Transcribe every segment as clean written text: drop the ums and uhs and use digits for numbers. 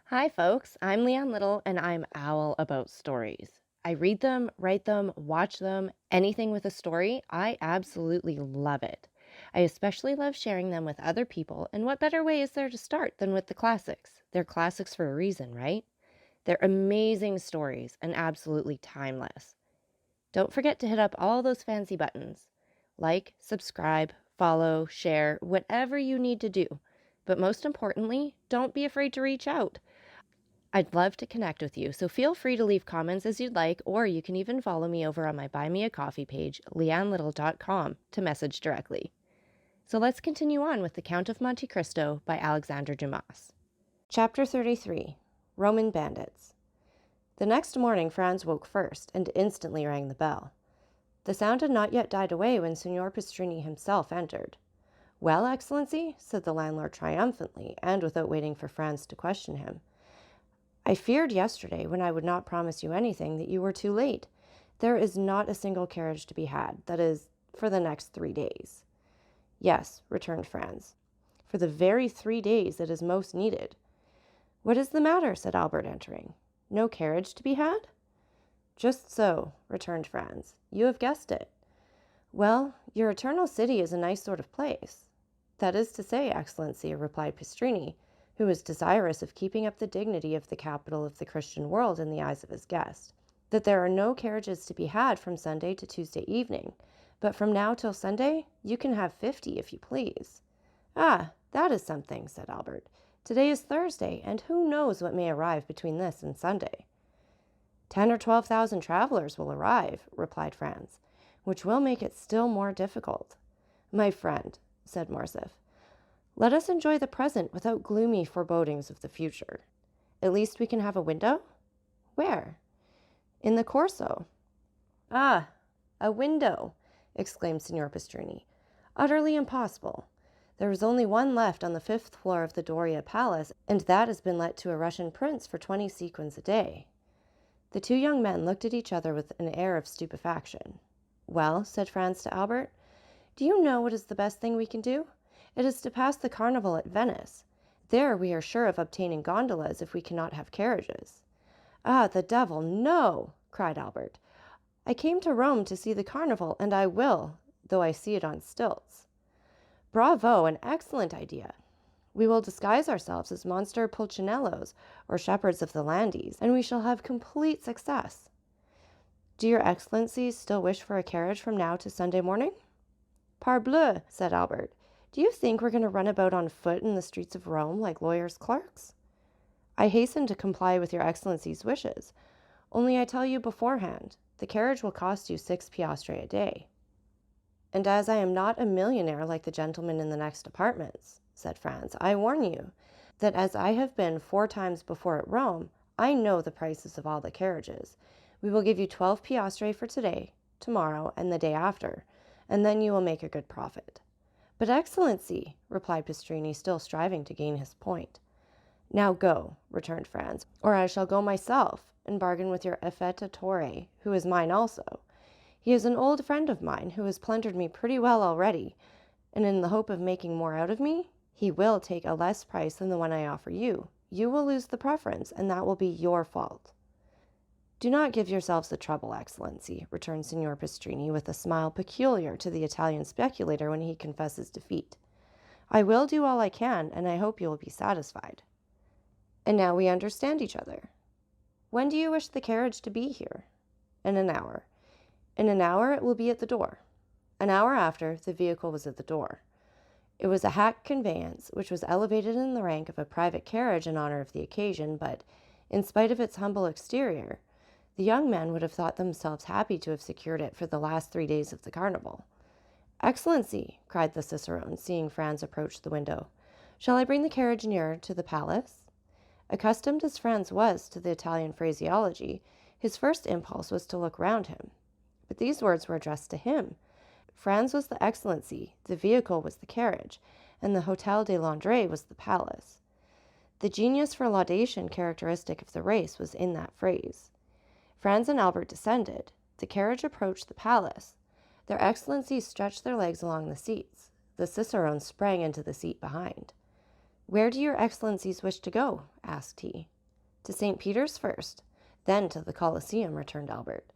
Hi, folks. I'm Leanne Little, and I'm owl about stories. I read them, write them, watch them, anything with a story. I absolutely love it. I especially love sharing them with other people, and what better way is there to start than with the classics? They're classics for a reason, right? They're amazing stories and absolutely timeless. Don't forget to hit up all those fancy buttons like, subscribe, follow, share, whatever you need to do. But most importantly, don't be afraid to reach out. I'd love to connect with you, so feel free to leave comments as you'd like, or you can even follow me over on my Buy Me a Coffee page, leannelittle.com, to message directly. So let's continue on with The Count of Monte Cristo by Alexandre Dumas. Chapter 33, Roman Bandits. The next morning Franz woke first and instantly rang the bell. The sound had not yet died away when Signor Pastrini himself entered. "Well, Excellency," said the landlord triumphantly, and without waiting for Franz to question him. "I feared yesterday, when I would not promise you anything, that you were too late. There is not a single carriage to be had, that is, for the next 3 days." "Yes," returned Franz, "for the very 3 days it is most needed." "What is the matter?" said Albert, entering. "No carriage to be had?" "Just so," returned Franz. "You have guessed it." "Well, your eternal city is a nice sort of place." "That is to say, Excellency," replied Pastrini, who was desirous of keeping up the dignity of the capital of the Christian world in the eyes of his guest, "that there are no carriages to be had from Sunday to Tuesday evening, but from now till Sunday you can have 50 if you please." "Ah, that is something," said Albert. "Today is Thursday, and who knows what may arrive between this and Sunday?" 10 or 12,000 travelers will arrive," replied Franz, "which will make it still more difficult." "My friend," said Morcerf, "let us enjoy the present without gloomy forebodings of the future. At least we can have a window?" "Where?" "In the Corso." "Ah, a window!" exclaimed Signor Pastrini. "Utterly impossible. There is only one left on the 5th floor of the Doria Palace, and that has been let to a Russian prince for 20 sequins a day." The two young men looked at each other with an air of stupefaction. "Well," said Franz to Albert, "do you know what is the best thing we can do? It is to pass the carnival at Venice. There we are sure of obtaining gondolas if we cannot have carriages." "Ah, the devil, no!" cried Albert. "I came to Rome to see the carnival, and I will, though I see it on stilts." "Bravo, an excellent idea. We will disguise ourselves as monster pulcinellos or shepherds of the Landes, and we shall have complete success." "Do your Excellencies still wish for a carriage from now to Sunday morning?" "Parbleu," said Albert. "Do you think we're going to run about on foot in the streets of Rome like lawyers' clerks?" "I hasten to comply with your Excellency's wishes. Only I tell you beforehand, the carriage will cost you 6 piastres a day." "And as I am not a millionaire like the gentleman in the next apartments," said Franz, "I warn you that as I have been 4 times before at Rome, I know the prices of all the carriages. We will give you 12 piastres for today, tomorrow, and the day after, and then you will make a good profit." "But, Excellency," replied Pastrini, still striving to gain his point. "Now go," returned Franz, "or I shall go myself and bargain with your effettatore, who is mine also. He is an old friend of mine who has plundered me pretty well already, and in the hope of making more out of me, he will take a less price than the one I offer you. You will lose the preference, and that will be your fault." "Do not give yourselves the trouble, Excellency," returned Signor Pastrini with a smile peculiar to the Italian speculator when he confesses defeat. "I will do all I can, and I hope you will be satisfied. And now we understand each other. When do you wish the carriage to be here?" "In an hour." "In an hour it will be at the door." An hour after, the vehicle was at the door. It was a hack conveyance, which was elevated in the rank of a private carriage in honor of the occasion, but, in spite of its humble exterior, the young men would have thought themselves happy to have secured it for the last 3 days of the carnival. "Excellency," cried the cicerone, seeing Franz approach the window, "shall I bring the carriage nearer to the palace?" Accustomed as Franz was to the Italian phraseology, his first impulse was to look round him. But these words were addressed to him. Franz was the Excellency, the vehicle was the carriage, and the Hôtel de Londres was the palace. The genius for laudation characteristic of the race was in that phrase. Franz and Albert descended. The carriage approached the palace. Their Excellencies stretched their legs along the seats. The cicerone sprang into the seat behind. "Where do your Excellencies wish to go?" asked he. To St. Peter's first, then to the Colosseum, returned Albert.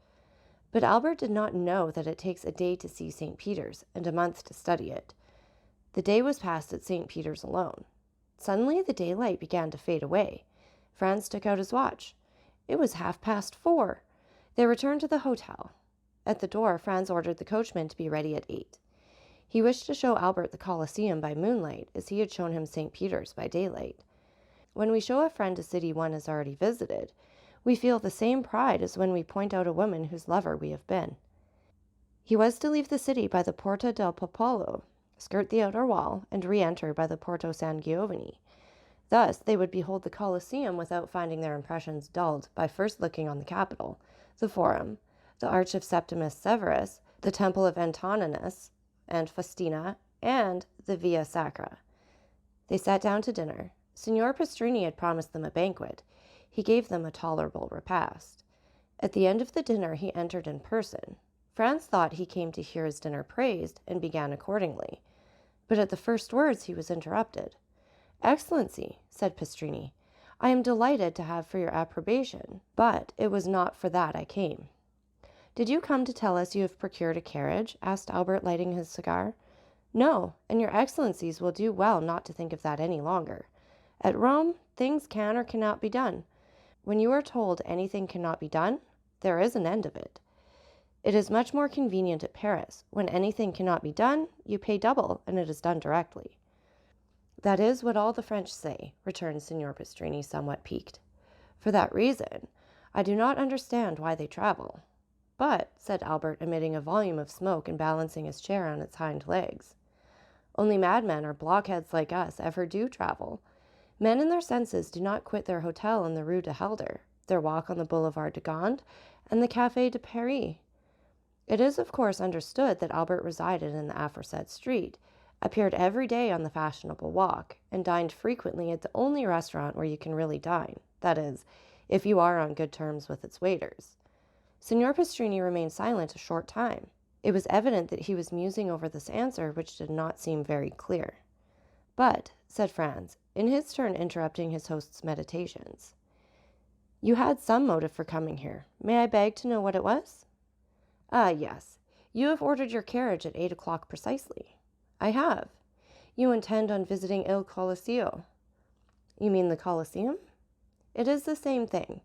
But Albert did not know that it takes a day to see St. Peter's and a month to study it. The day was passed at St. Peter's alone. Suddenly the daylight began to fade away. Franz took out his watch. It was 4:30. They returned to the hotel. At the door, Franz ordered the coachman to be ready at 8. He wished to show Albert the Colosseum by moonlight, as he had shown him St. Peter's by daylight. When we show a friend a city one has already visited, we feel the same pride as when we point out a woman whose lover we have been. He was to leave the city by the Porta del Popolo, skirt the outer wall, and re-enter by the Porto San Giovanni. Thus, they would behold the Colosseum without finding their impressions dulled by first looking on the Capitol, the Forum, the Arch of Septimus Severus, the Temple of Antoninus and Faustina, and the Via Sacra. They sat down to dinner. Signor Pastrini had promised them a banquet. He gave them a tolerable repast. At the end of the dinner he entered in person. Franz thought he came to hear his dinner praised, and began accordingly. But at the first words he was interrupted. "Excellency," said Pastrini, "I am delighted to have for your approbation, but it was not for that I came." "Did you come to tell us you have procured a carriage?" asked Albert, lighting his cigar. "No, and your excellencies will do well not to think of that any longer. At Rome, things can or cannot be done. When you are told anything cannot be done, there is an end of it. It is much more convenient at Paris. When anything cannot be done, you pay double, and it is done directly." "That is what all the French say," returned Signor Pastrini, somewhat piqued. "For that reason, I do not understand why they travel." "But," said Albert, emitting a volume of smoke and balancing his chair on its hind legs, "only madmen or blockheads like us ever do travel. Men in their senses do not quit their hotel in the Rue de Helder, their walk on the Boulevard de Gand, and the Café de Paris." It is, of course, understood that Albert resided in the aforesaid street, appeared every day on the fashionable walk, and dined frequently at the only restaurant where you can really dine, that is, if you are on good terms with its waiters. Signor Pastrini remained silent a short time. It was evident that he was musing over this answer, which did not seem very clear. "But," said Franz, in his turn interrupting his host's meditations, "you had some motive for coming here. May I beg to know what it was?" "Ah, yes. You have ordered your carriage at 8 o'clock precisely." "I have." "You intend on visiting Il Colosseo." "You mean the Colosseum?" "It is the same thing.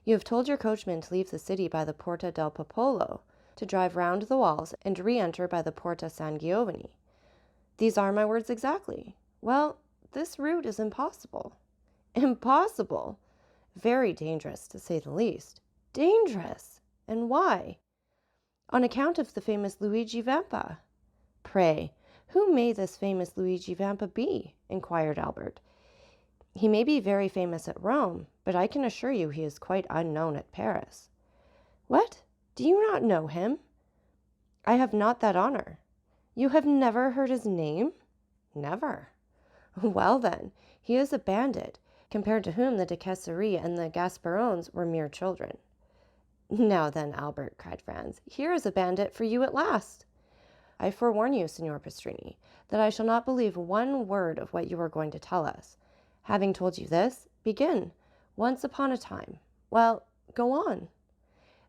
You have told your coachman to leave the city by the Porta del Popolo, to drive round the walls, and re-enter by the Porta San Giovanni." "These are my words exactly." "Well, this route is impossible." "Impossible?" "Very dangerous, to say the least." "Dangerous? And why?" "On account of the famous Luigi Vampa." "Pray, who may this famous Luigi Vampa be?" inquired Albert. "He may be very famous at Rome, but I can assure you he is quite unknown at Paris." "What? Do you not know him?" "I have not that honor." "You have never heard his name?" "Never." "Well, then, he is a bandit, compared to whom the de Caceres and the Gasperones were mere children." "Now then, Albert," cried Franz, "here is a bandit for you at last." "I forewarn you, Signor Pastrini, that I shall not believe one word of what you are going to tell us. Having told you this, begin. Once upon a time. Well, go on."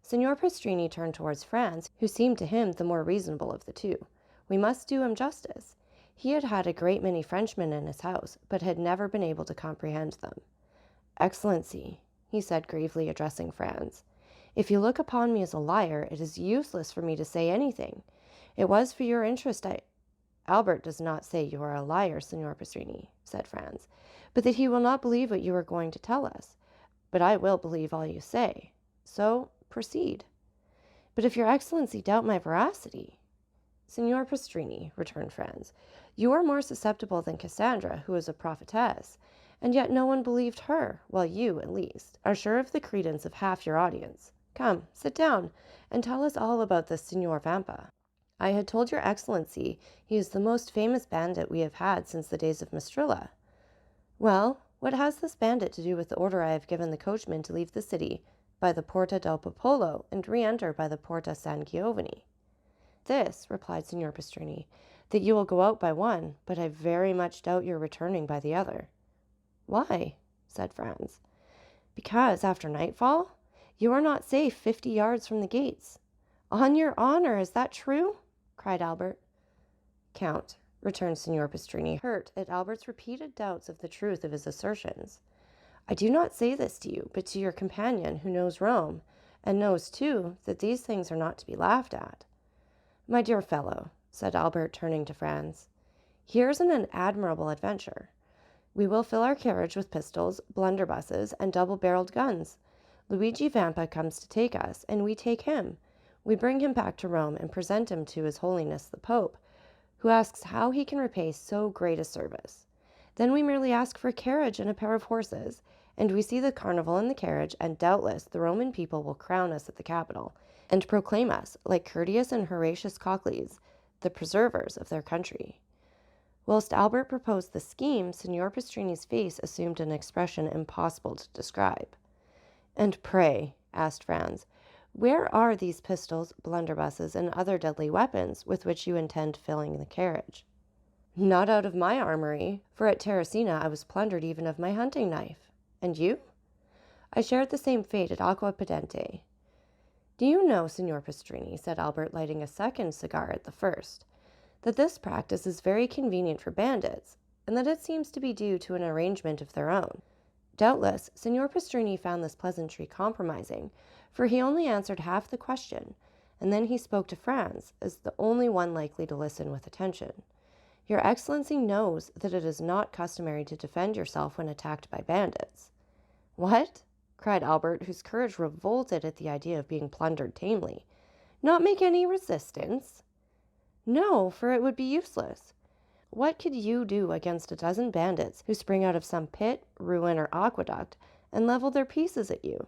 Signor Pastrini turned towards Franz, who seemed to him the more reasonable of the two. We must do him justice. He had had a great many Frenchmen in his house, but had never been able to comprehend them. "Excellency," he said gravely, addressing Franz, "if you look upon me as a liar, it is useless for me to say anything. It was for your interest "Albert does not say you are a liar, Signor Pastrini," said Franz, "but that he will not believe what you are going to tell us. But I will believe all you say. So, proceed." "But if your excellency doubt my veracity—" "Signor Pastrini," returned Franz, "you are more susceptible than Cassandra, who is a prophetess, and yet no one believed her, while you, at least, are sure of the credence of half your audience. Come, sit down, and tell us all about this Signor Vampa." "I had told your excellency he is the most famous bandit we have had since the days of Mistrilla." "Well, what has this bandit to do with the order I have given the coachman to leave the city by the Porta del Popolo and re-enter by the Porta San Giovanni?" "This," replied Signor Pastrini, "that you will go out by one, but I very much doubt your returning by the other." "Why?" said Franz. Because after nightfall, you are not safe 50 yards from the gates. On your honor, is that true? Cried Albert. Count, returned Signor Pastrini, hurt at Albert's repeated doubts of the truth of his assertions. I do not say this to you, but to your companion who knows Rome, and knows, too, that these things are not to be laughed at. My dear fellow, said Albert, turning to Franz, here's an admirable adventure. We will fill our carriage with pistols, blunderbusses, and double-barreled guns. Luigi Vampa comes to take us, and we take him. We bring him back to Rome and present him to His Holiness the Pope, who asks how he can repay so great a service. Then we merely ask for a carriage and a pair of horses, and we see the carnival in the carriage, and doubtless the Roman people will crown us at the Capitol, and proclaim us, like Curtius and Horatius Cocles, the preservers of their country. Whilst Albert proposed the scheme, Signor Pastrini's face assumed an expression impossible to describe. And pray, asked Franz, where are these pistols, blunderbusses, and other deadly weapons with which you intend filling the carriage? Not out of my armory, for at Terracina I was plundered even of my hunting knife. And you? I shared the same fate at Acquapendente. Do you know, Signor Pastrini, said Albert, lighting a second cigar at the first, that this practice is very convenient for bandits, and that it seems to be due to an arrangement of their own. Doubtless, Signor Pastrini found this pleasantry compromising, for he only answered half the question, and then he spoke to Franz, as the only one likely to listen with attention. Your Excellency knows that it is not customary to defend yourself when attacked by bandits. What? Cried Albert, whose courage revolted at the idea of being plundered tamely. Not make any resistance? No, for it would be useless. What could you do against a dozen bandits who spring out of some pit, ruin, or aqueduct and level their pieces at you?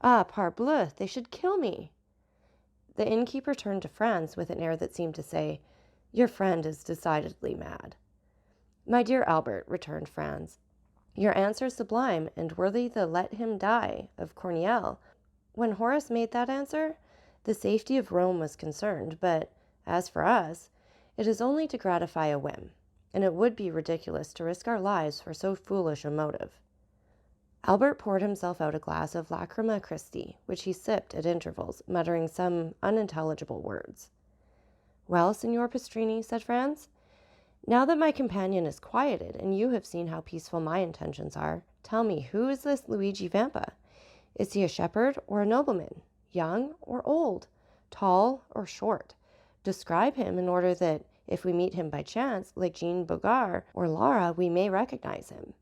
Ah, parbleu, they should kill me. The innkeeper turned to Franz with an air that seemed to say, your friend is decidedly mad. My dear Albert, returned Franz, your answer is sublime and worthy the let him die of Corneille. When Horace made that answer, the safety of Rome was concerned, but as for us, it is only to gratify a whim, and it would be ridiculous to risk our lives for so foolish a motive. Albert poured himself out a glass of Lacrima Christi, which he sipped at intervals, muttering some unintelligible words. Well, Signor Pastrini, said Franz, now that my companion is quieted, and you have seen how peaceful my intentions are, tell me, who is this Luigi Vampa? Is he a shepherd or a nobleman, young or old, tall or short? Describe him in order that, if we meet him by chance, like Jean Bogart or Lara, we may recognize him.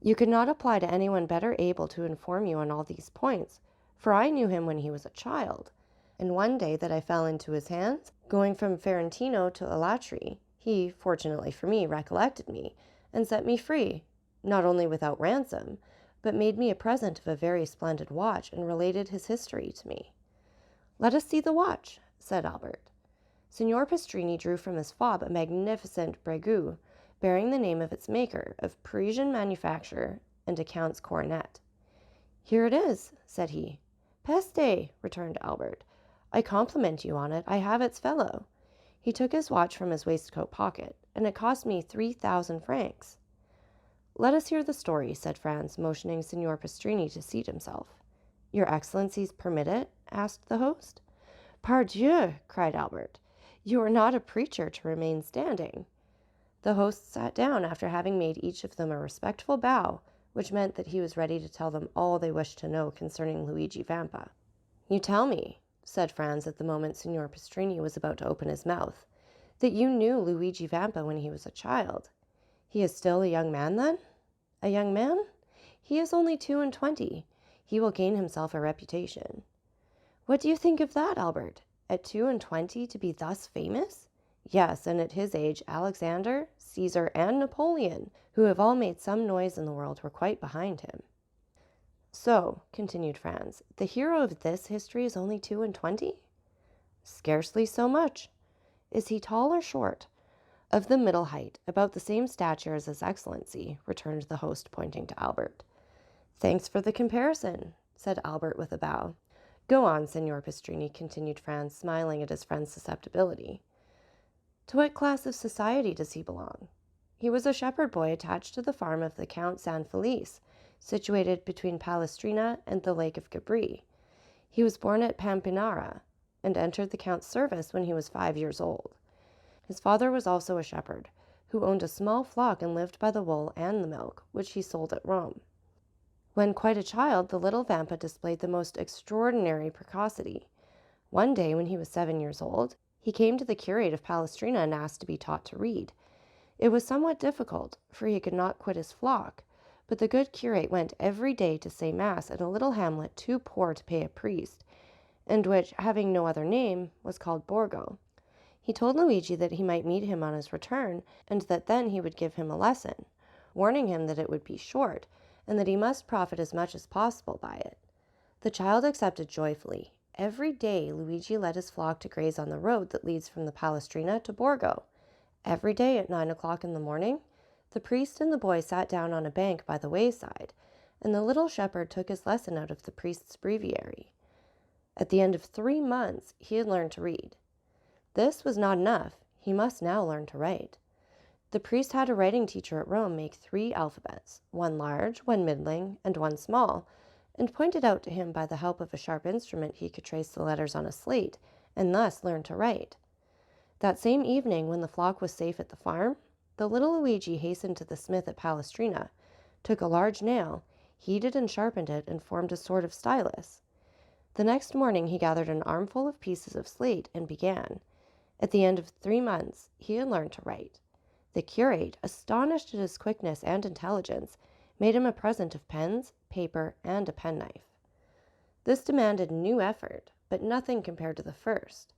You could not apply to anyone better able to inform you on all these points, for I knew him when he was a child, and one day that I fell into his hands, going from Ferentino to Alatri, he, fortunately for me, recollected me, and set me free, not only without ransom, but made me a present of a very splendid watch, and related his history to me. Let us see the watch, said Albert. Signor Pastrini drew from his fob a magnificent breguet, bearing the name of its maker, of Parisian manufacture, and a count's coronet. Here it is, said he. Peste, returned Albert. I compliment you on it. I have its fellow. He took his watch from his waistcoat pocket, and it cost me 3,000 francs. Let us hear the story, said Franz, motioning Signor Pastrini to seat himself. Your Excellencies permit it? asked the host. Pardieu, cried Albert. You are not a preacher to remain standing. The host sat down after having made each of them a respectful bow, which meant that he was ready to tell them all they wished to know concerning Luigi Vampa. You tell me, said Franz at the moment Signor Pastrini was about to open his mouth, that you knew Luigi Vampa when he was a child. He is still a young man, then? A young man? He is only 22. He will gain himself a reputation. What do you think of that, Albert? At 22 to be thus famous? Yes, and at his age, Alexander, Caesar, and Napoleon, who have all made some noise in the world, were quite behind him. So, continued Franz, the hero of this history is only 22? Scarcely so much. Is he tall or short? Of the middle height, about the same stature as His Excellency, returned the host, pointing to Albert. Thanks for the comparison, said Albert with a bow. Go on, Signor Pastrini, continued Franz, smiling at his friend's susceptibility. To what class of society does he belong? He was a shepherd boy attached to the farm of the Count San Felice, situated between Palestrina and the Lake of Gabri. He was born at Pampinara and entered the Count's service when he was 5 years old. His father was also a shepherd, who owned a small flock and lived by the wool and the milk, which he sold at Rome. When quite a child, the little Vampa displayed the most extraordinary precocity. One day, when he was 7 years old, he came to the curate of Palestrina and asked to be taught to read. It was somewhat difficult, for he could not quit his flock, but the good curate went every day to say mass in a little hamlet too poor to pay a priest, and which, having no other name, was called Borgo. He told Luigi that he might meet him on his return, and that then he would give him a lesson, warning him that it would be short, and that he must profit as much as possible by it. The child accepted joyfully. Every day Luigi led his flock to graze on the road that leads from the Palestrina to Borgo. Every day at 9 o'clock in the morning, the priest and the boy sat down on a bank by the wayside, and the little shepherd took his lesson out of the priest's breviary. At the end of 3 months, he had learned to read. This was not enough. He must now learn to write. The priest had a writing teacher at Rome make 3 alphabets, one large, one middling, and one small, and pointed out to him by the help of a sharp instrument he could trace the letters on a slate, and thus learn to write. That same evening, when the flock was safe at the farm, the little Luigi hastened to the smith at Palestrina, took a large nail, heated and sharpened it, and formed a sort of stylus. The next morning he gathered an armful of pieces of slate and began. At the end of 3 months, he had learned to write. The curate, astonished at his quickness and intelligence, made him a present of pens, paper, and a penknife. This demanded new effort, but nothing compared to the first.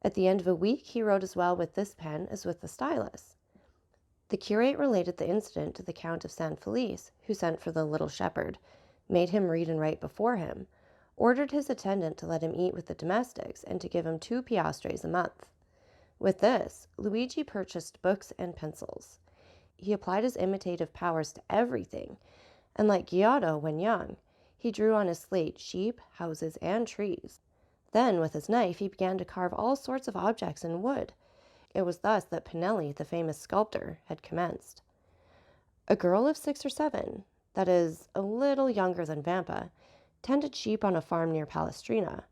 At the end of a week, he wrote as well with this pen as with the stylus. The curate related the incident to the Count of San Felice, who sent for the little shepherd, made him read and write before him, ordered his attendant to let him eat with the domestics, and to give him 2 piastres a month. With this, Luigi purchased books and pencils. He applied his imitative powers to everything, and like Giotto when young, he drew on his slate sheep, houses, and trees. Then, with his knife, he began to carve all sorts of objects in wood. It was thus that Pinelli, the famous sculptor, had commenced. A girl of 6 or 7, that is, a little younger than Vampa, tended sheep on a farm near Palestrina.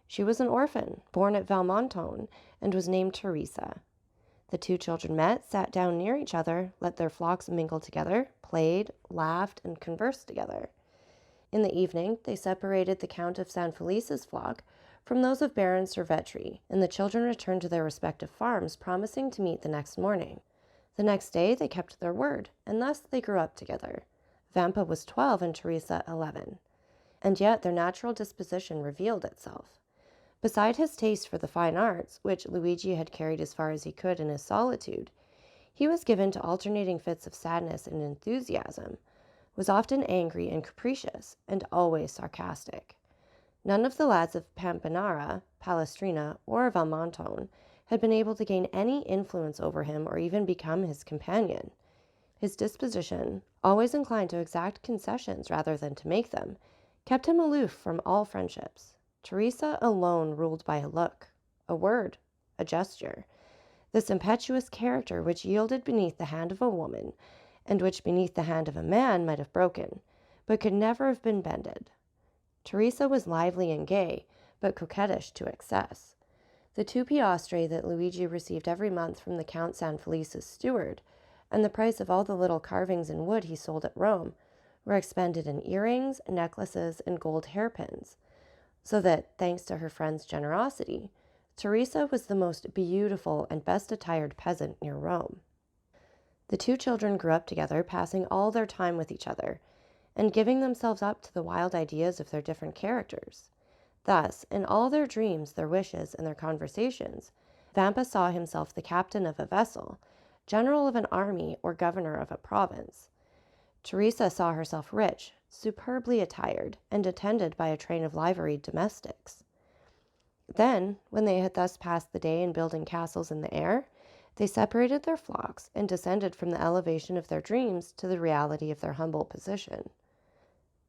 She was an orphan, born at Valmontone, and was named Teresa. The 2 children met, sat down near each other, let their flocks mingle together, played, laughed, and conversed together. In the evening, they separated the Count of San Felice's flock from those of Baron Servetri, and the children returned to their respective farms, promising to meet the next morning. The next day, they kept their word, and thus they grew up together. Vampa was 12 and Teresa 11. And yet their natural disposition revealed itself. Beside his taste for the fine arts, which Luigi had carried as far as he could in his solitude, he was given to alternating fits of sadness and enthusiasm, was often angry and capricious, and always sarcastic. None of the lads of Pampinara, Palestrina, or Valmontone had been able to gain any influence over him or even become his companion. His disposition, always inclined to exact concessions rather than to make them, kept him aloof from all friendships. Teresa alone ruled by a look, a word, a gesture. This impetuous character which yielded beneath the hand of a woman, and which beneath the hand of a man might have broken, but could never have been bended. Teresa was lively and gay, but coquettish to excess. The 2 piastres that Luigi received every month from the Count San Felice's steward, and the price of all the little carvings in wood he sold at Rome, were expended in earrings, necklaces, and gold hairpins, so that, thanks to her friend's generosity, Teresa was the most beautiful and best attired peasant near Rome. The 2 children grew up together, passing all their time with each other, and giving themselves up to the wild ideas of their different characters. Thus, in all their dreams, their wishes, and their conversations, Vampa saw himself the captain of a vessel, general of an army, or governor of a province. Teresa saw herself rich, superbly attired, and attended by a train of liveried domestics. Then, when they had thus passed the day in building castles in the air, they separated their flocks and descended from the elevation of their dreams to the reality of their humble position.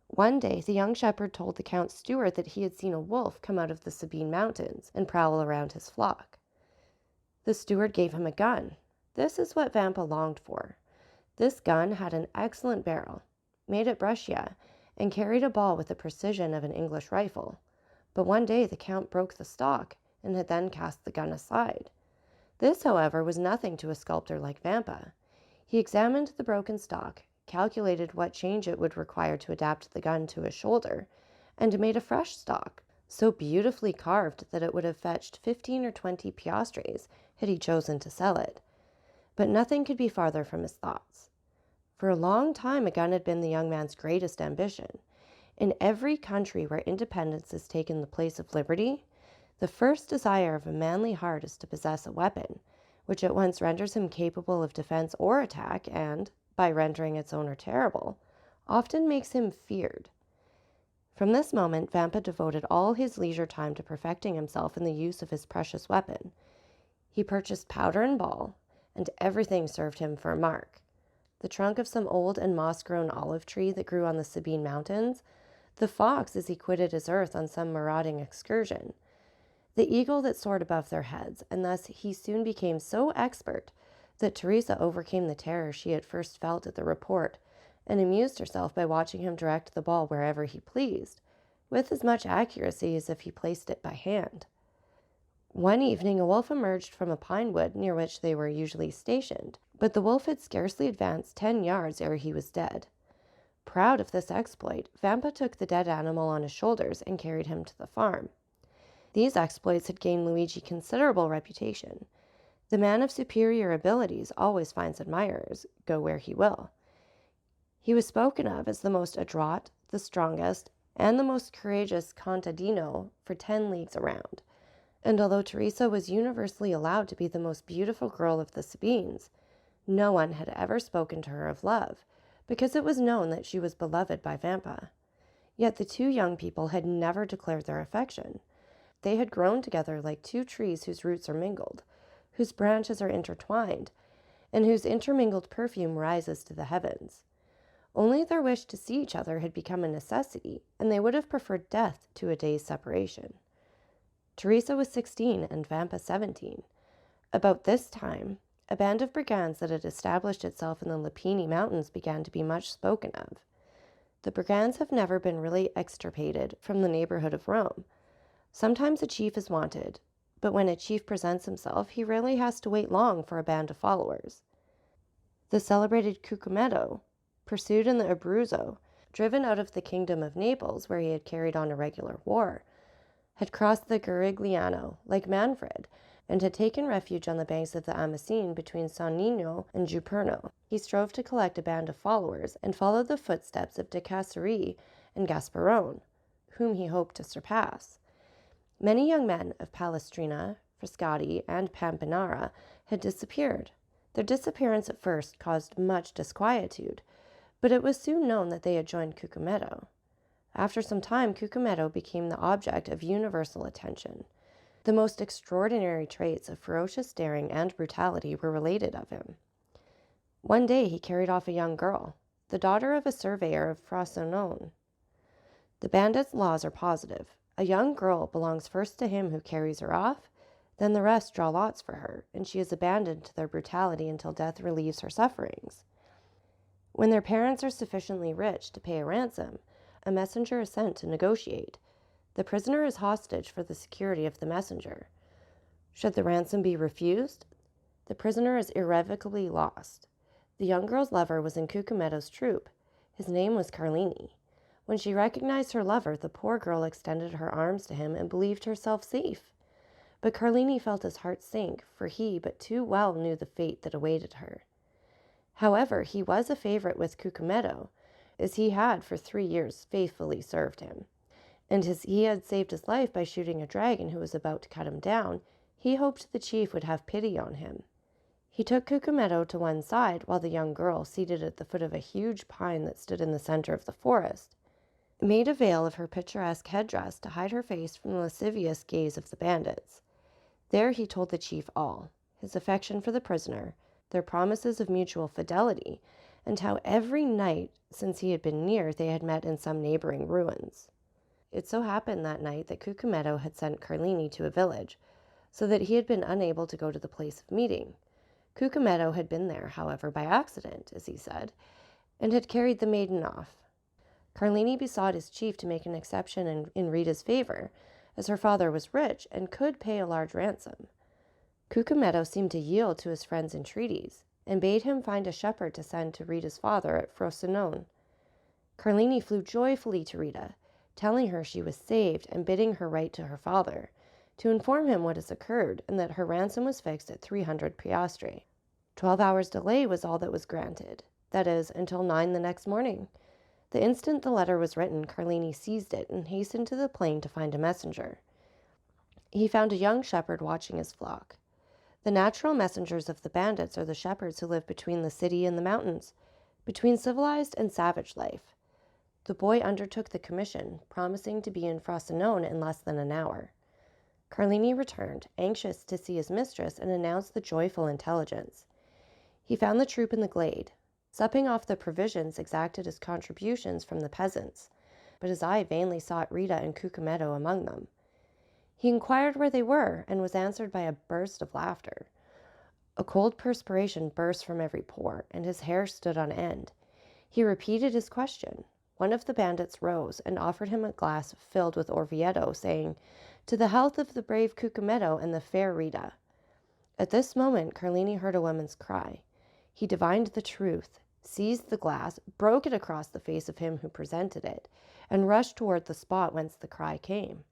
One day, the young shepherd told the Count's steward that he had seen a wolf come out of the Sabine mountains and prowl around his flock. The steward gave him a gun. This is what Vampa longed for. This gun had an excellent barrel. made at Brescia, and carried a ball with the precision of an English rifle. But one day the Count broke the stock and had then cast the gun aside. This, however, was nothing to a sculptor like Vampa. He examined the broken stock, calculated what change it would require to adapt the gun to his shoulder, and made a fresh stock, so beautifully carved that it would have fetched 15 or 20 piastres had he chosen to sell it. But nothing could be farther from his thoughts. For a long time a gun had been the young man's greatest ambition. In every country where independence has taken the place of liberty, the first desire of a manly heart is to possess a weapon, which at once renders him capable of defense or attack and, by rendering its owner terrible, often makes him feared. From this moment, Vampa devoted all his leisure time to perfecting himself in the use of his precious weapon. He purchased powder and ball, and everything served him for a mark. The trunk of some old and moss-grown olive tree that grew on the Sabine Mountains, the fox as he quitted his earth on some marauding excursion, the eagle that soared above their heads, and thus he soon became so expert that Teresa overcame the terror she had first felt at the report, and amused herself by watching him direct the ball wherever he pleased, with as much accuracy as if he placed it by hand. One evening a wolf emerged from a pine wood near which they were usually stationed, but the wolf had scarcely advanced 10 yards ere he was dead. Proud of this exploit, Vampa took the dead animal on his shoulders and carried him to the farm. These exploits had gained Luigi considerable reputation. The man of superior abilities always finds admirers, go where he will. He was spoken of as the most adroit, the strongest, and the most courageous contadino for 10 leagues around. And although Teresa was universally allowed to be the most beautiful girl of the Sabines, no one had ever spoken to her of love, because it was known that she was beloved by Vampa. Yet the two young people had never declared their affection. They had grown together like two trees whose roots are mingled, whose branches are intertwined, and whose intermingled perfume rises to the heavens. Only their wish to see each other had become a necessity, and they would have preferred death to a day's separation. Teresa was 16 and Vampa 17. About this time, a band of brigands that had established itself in the Lepini Mountains began to be much spoken of. The brigands have never been really extirpated from the neighborhood of Rome. Sometimes a chief is wanted, but when a chief presents himself, he rarely has to wait long for a band of followers. The celebrated Cucumetto, pursued in the Abruzzo, driven out of the kingdom of Naples, where he had carried on a regular war, had crossed the Garigliano, like Manfred, and had taken refuge on the banks of the Amasine between San Nino and Juperno. He strove to collect a band of followers and followed the footsteps of De Casseri and Gasparone, whom he hoped to surpass. Many young men of Palestrina, Frascati, and Pampinara had disappeared. Their disappearance at first caused much disquietude, but it was soon known that they had joined Cucumetto. After some time, Cucumetto became the object of universal attention. The most extraordinary traits of ferocious daring and brutality were related of him. One day he carried off a young girl, the daughter of a surveyor of Frosinone. The bandits' laws are positive. A young girl belongs first to him who carries her off, then the rest draw lots for her, and she is abandoned to their brutality until death relieves her sufferings. When their parents are sufficiently rich to pay a ransom, a messenger is sent to negotiate. The prisoner is hostage for the security of the messenger. Should the ransom be refused, the prisoner is irrevocably lost. The young girl's lover was in Cucumetto's troop. His name was Carlini. When she recognized her lover, the poor girl extended her arms to him and believed herself safe. But Carlini felt his heart sink, for he but too well knew the fate that awaited her. However, he was a favorite with Cucumetto, as he had for 3 years faithfully served him. And as he had saved his life by shooting a dragon who was about to cut him down, he hoped the chief would have pity on him. He took Cucumetto to one side, while the young girl, seated at the foot of a huge pine that stood in the center of the forest, made a veil of her picturesque headdress to hide her face from the lascivious gaze of the bandits. There he told the chief all, his affection for the prisoner, their promises of mutual fidelity, and how every night since he had been near they had met in some neighboring ruins. It so happened that night that Cucumetto had sent Carlini to a village, so that he had been unable to go to the place of meeting. Cucumetto had been there, however, by accident, as he said, and had carried the maiden off. Carlini besought his chief to make an exception in Rita's favor, as her father was rich and could pay a large ransom. Cucumetto seemed to yield to his friend's entreaties, and bade him find a shepherd to send to Rita's father at Frosinone. Carlini flew joyfully to Rita, telling her she was saved and bidding her write to her father, to inform him what has occurred and that her ransom was fixed at 300 piastre. 12 hours' delay was all that was granted, that is, until 9 the next morning. The instant the letter was written, Carlini seized it and hastened to the plain to find a messenger. He found a young shepherd watching his flock. The natural messengers of the bandits are the shepherds who live between the city and the mountains, between civilized and savage life. The boy undertook the commission, promising to be in Frosinone in less than an hour. Carlini returned, anxious to see his mistress, and announced the joyful intelligence. He found the troop in the glade, supping off the provisions exacted as contributions from the peasants, but his eye vainly sought Rita and Cucumetto among them. He inquired where they were, and was answered by a burst of laughter. A cold perspiration burst from every pore, and his hair stood on end. He repeated his question. One of the bandits rose and offered him a glass filled with Orvieto, saying, "To the health of the brave Cucumetto and the fair Rita." At this moment Carlini heard a woman's cry. He divined the truth, seized the glass, broke it across the face of him who presented it, and rushed toward the spot whence the cry came.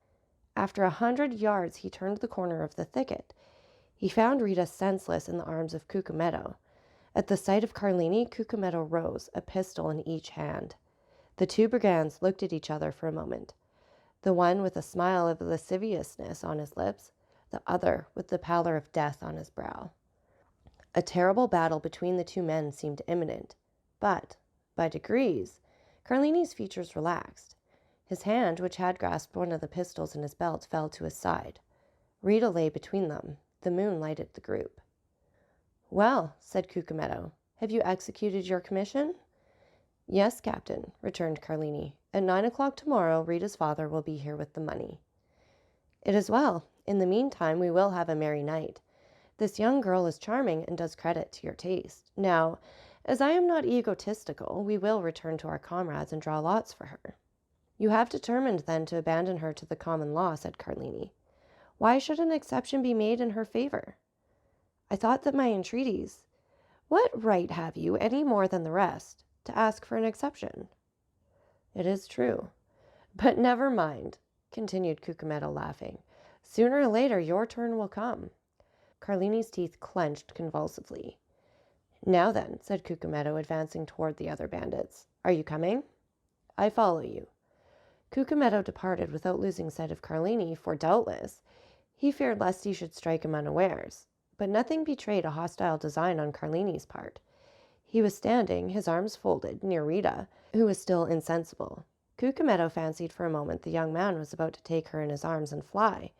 After 100 yards he turned the corner of the thicket. He found Rita senseless in the arms of Cucumetto. At the sight of Carlini, Cucumetto rose, a pistol in each hand. The two brigands looked at each other for a moment, the one with a smile of lasciviousness on his lips, the other with the pallor of death on his brow. A terrible battle between the two men seemed imminent, but, by degrees, Carlini's features relaxed. His hand, which had grasped one of the pistols in his belt, fell to his side. Rita lay between them. The moon lighted the group. "Well," said Cucumetto, "have you executed your commission?" "Yes, captain," returned Carlini. "At 9 o'clock tomorrow, Rita's father will be here with the money." "It is well. In the meantime, we will have a merry night. This young girl is charming and does credit to your taste. Now, as I am not egotistical, we will return to our comrades and draw lots for her." "You have determined, then, to abandon her to the common law," said Carlini. "Why should an exception be made in her favor?" "I thought that my entreaties—" "What right have you, any more than the rest, to ask for an exception?" "It is true. But never mind," continued Cucumetto, laughing. "Sooner or later your turn will come." Carlini's teeth clenched convulsively. "Now then," said Cucumetto, advancing toward the other bandits. "Are you coming?" "I follow you." Cucumetto departed without losing sight of Carlini, for doubtless he feared lest he should strike him unawares. But nothing betrayed a hostile design on Carlini's part. He was standing, his arms folded, near Rita, who was still insensible. Cucumetto fancied for a moment the young man was about to take her in his arms and fly.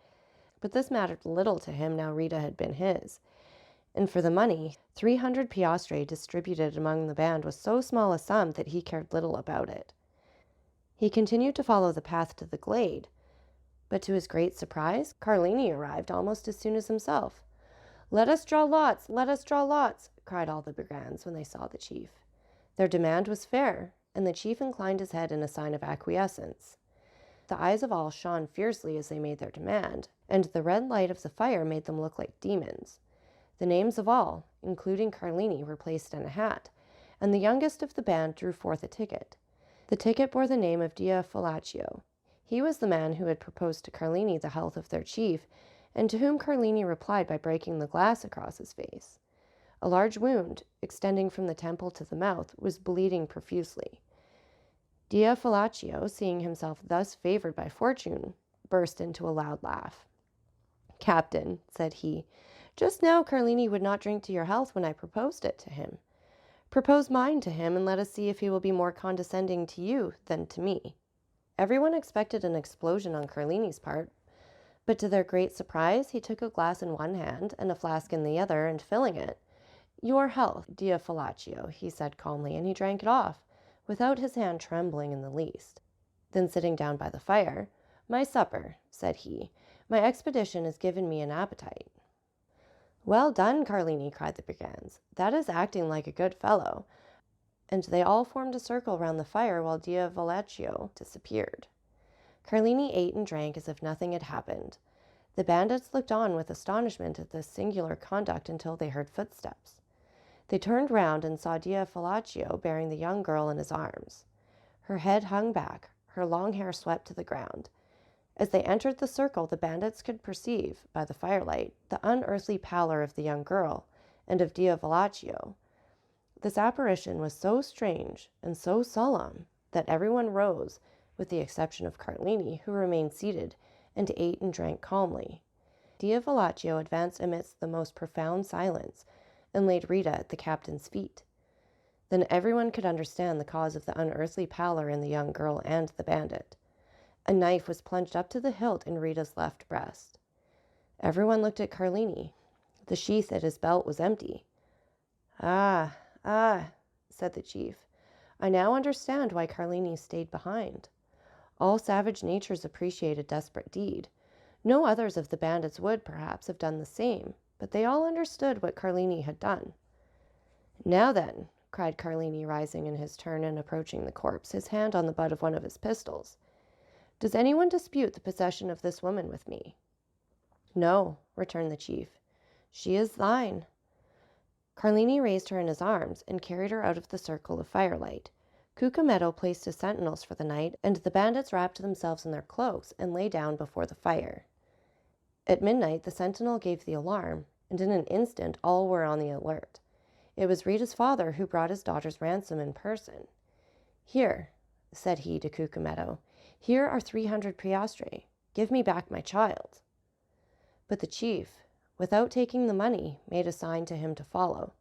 But this mattered little to him now Rita had been his. And for the money, 300 piastre distributed among the band was so small a sum that he cared little about it. He continued to follow the path to the glade, but to his great surprise, Carlini arrived almost as soon as himself. "Let us draw lots! Let us draw lots!" cried all the brigands when they saw the chief. Their demand was fair, and the chief inclined his head in a sign of acquiescence. The eyes of all shone fiercely as they made their demand, and the red light of the fire made them look like demons. The names of all, including Carlini, were placed in a hat, and the youngest of the band drew forth a ticket. The ticket bore the name of Diafolaccio. He was the man who had proposed to Carlini the health of their chief, and to whom Carlini replied by breaking the glass across his face. A large wound, extending from the temple to the mouth, was bleeding profusely. Diafolaccio, seeing himself thus favored by fortune, burst into a loud laugh. "Captain," said he, "just now Carlini would not drink to your health when I proposed it to him. Propose mine to him, and let us see if he will be more condescending to you than to me." Everyone expected an explosion on Carlini's part, but to their great surprise he took a glass in one hand and a flask in the other, and filling it, "Your health, Diafolaccio," he said calmly, and he drank it off, without his hand trembling in the least. Then sitting down by the fire, "My supper," said he. "My expedition has given me an appetite." "Well done, Carlini," cried the brigands. "That is acting like a good fellow. and they all formed a circle round the fire while Diavolaccio disappeared. Carlini ate and drank as if nothing had happened. The bandits looked on with astonishment at this singular conduct until they heard footsteps. They turned round and saw Diavolaccio bearing the young girl in his arms. Her head hung back, her long hair swept to the ground. As they entered the circle, the bandits could perceive, by the firelight, the unearthly pallor of the young girl and of Diavolaccio. This apparition was so strange and so solemn that everyone rose, with the exception of Carlini, who remained seated and ate and drank calmly. Diavolaccio advanced amidst the most profound silence and laid Rita at the captain's feet. Then everyone could understand the cause of the unearthly pallor in the young girl and the bandit. A knife was plunged up to the hilt in Rita's left breast. Everyone looked at Carlini. The sheath at his belt was empty. Ah, said the chief. I now understand why Carlini stayed behind. All savage natures appreciate a desperate deed. No others of the bandits would, perhaps, have done the same, but they all understood what Carlini had done. Now then, cried Carlini, rising in his turn and approaching the corpse, his hand on the butt of one of his pistols. Does anyone dispute the possession of this woman with me? No, returned the chief. She is thine. Carlini raised her in his arms and carried her out of the circle of firelight. Cucumetto placed his sentinels for the night, and the bandits wrapped themselves in their cloaks and lay down before the fire. At midnight, the sentinel gave the alarm, and in an instant all were on the alert. It was Rita's father who brought his daughter's ransom in person. Here, said he to Cucumetto, here are 300 piastre. Give me back my child. But the chief, without taking the money, made a sign to him to follow.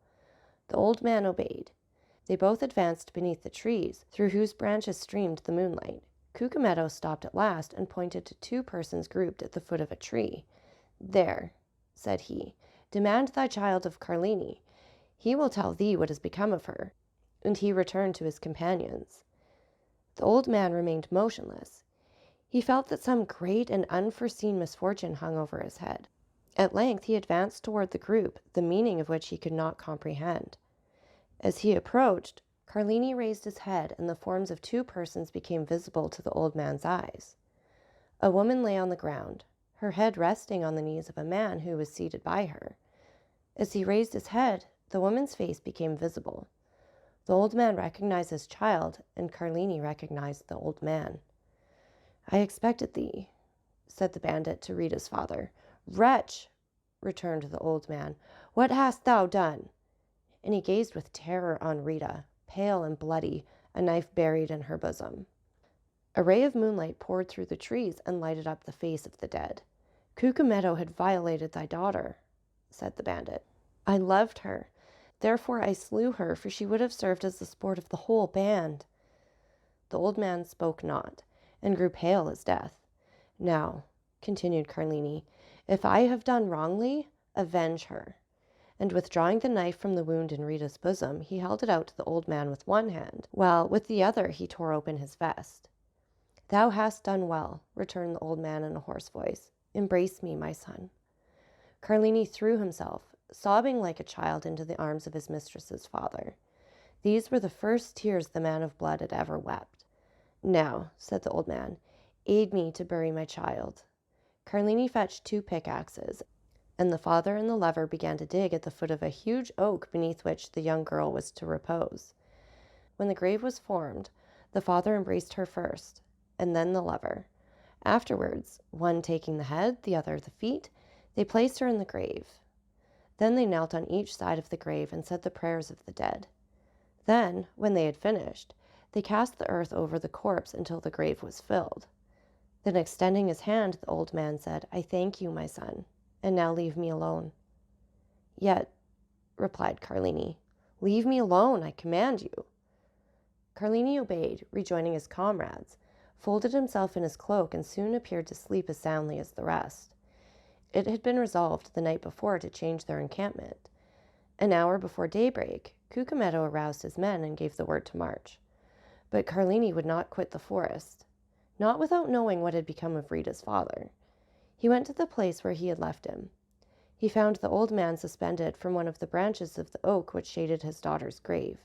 The old man obeyed. They both advanced beneath the trees, through whose branches streamed the moonlight. Cucumetto stopped at last and pointed to 2 persons grouped at the foot of a tree. There, said he, demand thy child of Carlini. He will tell thee what has become of her. And he returned to his companions. The old man remained motionless. He felt that some great and unforeseen misfortune hung over his head. At length he advanced toward the group, the meaning of which he could not comprehend. As he approached, Carlini raised his head, and the forms of 2 persons became visible to the old man's eyes. A woman lay on the ground, her head resting on the knees of a man who was seated by her. As he raised his head, the woman's face became visible. The old man recognized his child, and Carlini recognized the old man. I expected thee, said the bandit to Rita's father. Wretch, returned the old man, what hast thou done? And he gazed with terror on Rita, pale and bloody, a knife buried in her bosom. A ray of moonlight poured through the trees and lighted up the face of the dead. Cucumetto had violated thy daughter, said the bandit. I loved her. Therefore I slew her, for she would have served as the sport of the whole band. The old man spoke not, and grew pale as death. Now, continued Carlini, if I have done wrongly, avenge her. And withdrawing the knife from the wound in Rita's bosom, he held it out to the old man with one hand, while with the other he tore open his vest. Thou hast done well, returned the old man in a hoarse voice. Embrace me, my son. Carlini threw himself, sobbing like a child, into the arms of his mistress's father. These were the first tears the man of blood had ever wept. Now, said the old man, aid me to bury my child. Carlini fetched 2 pickaxes, and the father and the lover began to dig at the foot of a huge oak beneath which the young girl was to repose. When the grave was formed, the father embraced her first, and then the lover. Afterwards, one taking the head, the other the feet, they placed her in the grave. Then they knelt on each side of the grave and said the prayers of the dead. Then, when they had finished, they cast the earth over the corpse until the grave was filled. Then, extending his hand, the old man said, I thank you, my son, and now leave me alone. Yet, replied Carlini, leave me alone, I command you. Carlini obeyed, rejoining his comrades, folded himself in his cloak, and soon appeared to sleep as soundly as the rest. It had been resolved the night before to change their encampment. An hour before daybreak, Cucumetto aroused his men and gave the word to march. But Carlini would not quit the forest, not without knowing what had become of Rita's father. He went to the place where he had left him. He found the old man suspended from one of the branches of the oak which shaded his daughter's grave.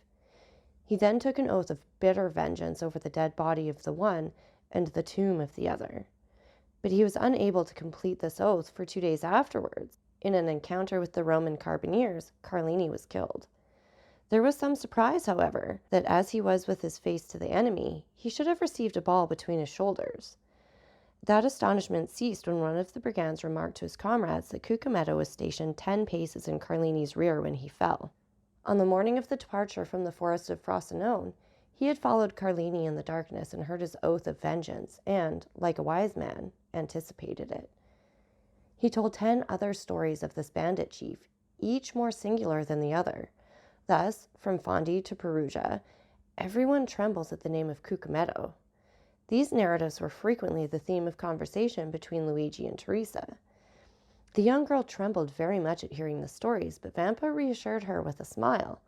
He then took an oath of bitter vengeance over the dead body of the one and the tomb of the other. But he was unable to complete this oath for 2 days afterwards. In an encounter with the Roman carbineers, Carlini was killed. There was some surprise, however, that as he was with his face to the enemy, he should have received a ball between his shoulders. That astonishment ceased when one of the brigands remarked to his comrades that Cucumetto was stationed 10 paces in Carlini's rear when he fell. On the morning of the departure from the forest of Frosinone, he had followed Carlini in the darkness and heard his oath of vengeance and, like a wise man, anticipated it. He told 10 other stories of this bandit chief, each more singular than the other. Thus, from Fondi to Perugia, everyone trembles at the name of Cucumetto. These narratives were frequently the theme of conversation between Luigi and Teresa. The young girl trembled very much at hearing the stories, but Vampa reassured her with a smile,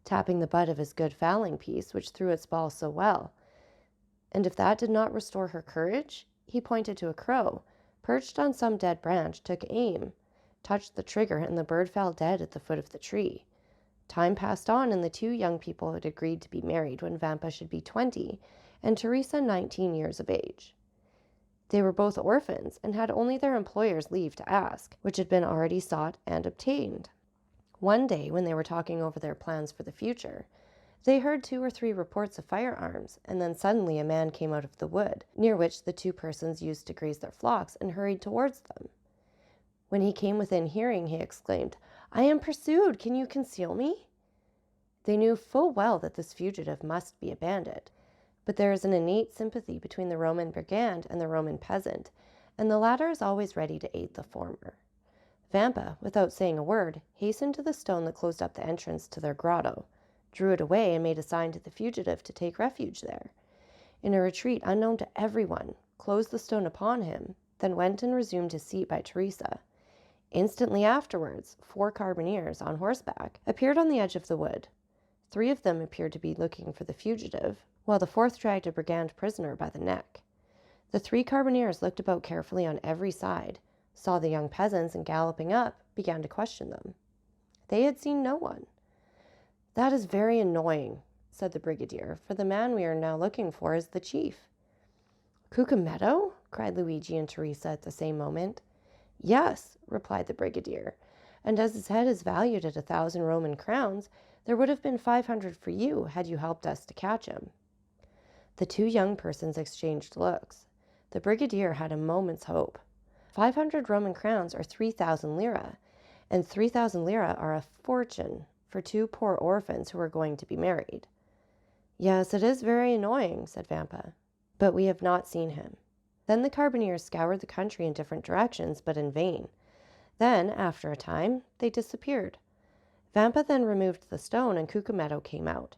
tapping the butt of his good fowling piece, which threw its ball so well. And if that did not restore her courage, he pointed to a crow, perched on some dead branch, took aim, touched the trigger, and the bird fell dead at the foot of the tree. Time passed on, and the 2 young people had agreed to be married when Vampa should be 20 and Teresa 19 years of age. They were both orphans and had only their employer's leave to ask, which had been already sought and obtained. One day, when they were talking over their plans for the future, they heard 2 or 3 reports of firearms, and then suddenly a man came out of the wood, near which the 2 persons used to graze their flocks, and hurried towards them. When he came within hearing, he exclaimed, "I am pursued! Can you conceal me?" They knew full well that this fugitive must be a bandit, but there is an innate sympathy between the Roman brigand and the Roman peasant, and the latter is always ready to aid the former. Vampa, without saying a word, hastened to the stone that closed up the entrance to their grotto, drew it away, and made a sign to the fugitive to take refuge there. In a retreat unknown to everyone, closed the stone upon him, then went and resumed his seat by Teresa. Instantly afterwards, 4 carbineers, on horseback, appeared on the edge of the wood. 3 of them appeared to be looking for the fugitive, while the 4th dragged a brigand prisoner by the neck. The 3 carbineers looked about carefully on every side, saw the young peasants, and galloping up, began to question them. They had seen no one. "That is very annoying," said the brigadier, "for the man we are now looking for is the chief." "Cucumetto?" cried Luigi and Teresa at the same moment. "Yes," replied the brigadier, "and as his head is valued at 1,000 Roman crowns, there would have been 500 for you had you helped us to catch him." The 2 young persons exchanged looks. The brigadier had a moment's hope. 500 Roman crowns are 3,000 lire, and 3,000 lire are a fortune for 2 poor orphans who are going to be married. "Yes, it is very annoying," said Vampa, "but we have not seen him." Then the carbineers scoured the country in different directions, but in vain. Then, after a time, they disappeared. Vampa then removed the stone, and Cucumetto came out.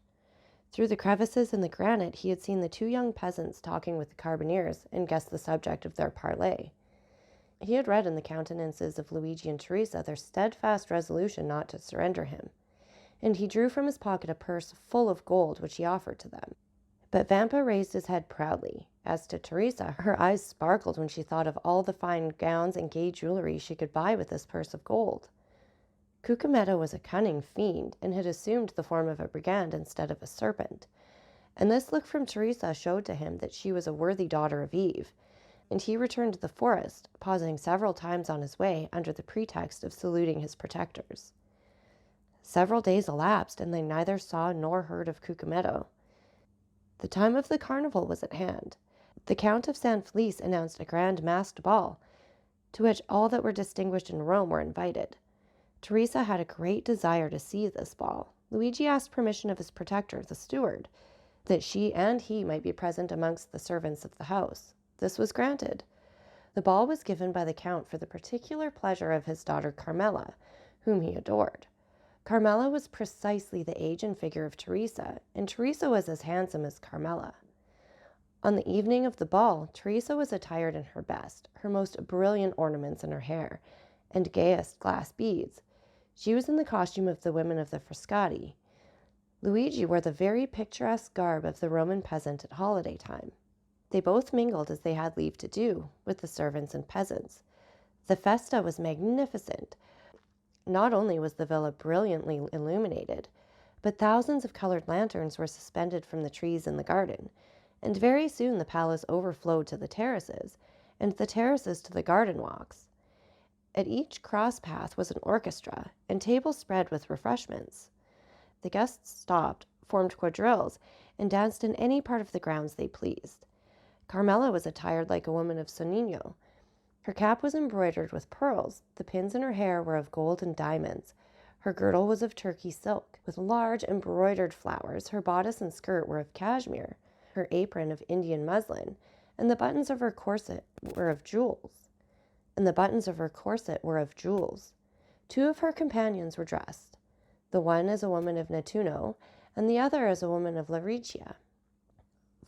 Through the crevices in the granite, he had seen the 2 young peasants talking with the carbineers, and guessed the subject of their parley. He had read in the countenances of Luigi and Teresa their steadfast resolution not to surrender him, and he drew from his pocket a purse full of gold, which he offered to them. But Vampa raised his head proudly. As to Teresa, her eyes sparkled when she thought of all the fine gowns and gay jewelry she could buy with this purse of gold. Cucumetto was a cunning fiend, and had assumed the form of a brigand instead of a serpent, and this look from Teresa showed to him that she was a worthy daughter of Eve, and he returned to the forest, pausing several times on his way under the pretext of saluting his protectors. Several days elapsed, and they neither saw nor heard of Cucumetto. The time of the carnival was at hand. The Count of San Felice announced a grand masked ball, to which all that were distinguished in Rome were invited. Teresa had a great desire to see this ball. Luigi asked permission of his protector, the steward, that she and he might be present amongst the servants of the house. This was granted. The ball was given by the Count for the particular pleasure of his daughter Carmela, whom he adored. Carmela was precisely the age and figure of Teresa, and Teresa was as handsome as Carmela. On the evening of the ball, Teresa was attired in her best, her most brilliant ornaments in her hair, and gayest glass beads. She was in the costume of the women of the Frascati. Luigi wore the very picturesque garb of the Roman peasant at holiday time. They both mingled, as they had leave to do, with the servants and peasants. The festa was magnificent. Not only was the villa brilliantly illuminated, But thousands of colored lanterns were suspended from the trees in the garden, and very soon the palace overflowed to the terraces, and the terraces to the garden walks. At each cross path was an orchestra, and tables spread with refreshments. The guests stopped, formed quadrilles, and danced in any part of the grounds they pleased. Carmela was attired like a woman of Sonino. Her cap was embroidered with pearls, the pins in her hair were of gold and diamonds. Her girdle was of Turkey silk, with large embroidered flowers. Her bodice and skirt were of cashmere, her apron of Indian muslin, and the buttons of her corset were of jewels. Two of her companions were dressed, the one as a woman of Nettuno, and the other as a woman of Lauricia.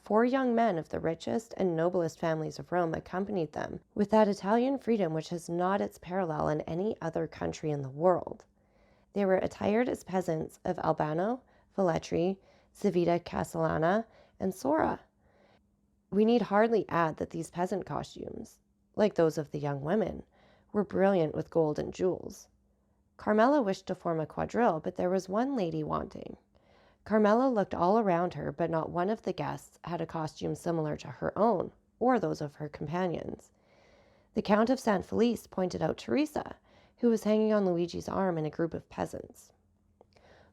4 young men of the richest and noblest families of Rome accompanied them with that Italian freedom which has not its parallel in any other country in the world. They were attired as peasants of Albano, Velletri, Civita Castellana, and Sora. We need hardly add that these peasant costumes, like those of the young women, were brilliant with gold and jewels. Carmela wished to form a quadrille, but there was one lady wanting. Carmela looked all around her, but not one of the guests had a costume similar to her own or those of her companions. The Count of San Felice pointed out Teresa, who was hanging on Luigi's arm in a group of peasants.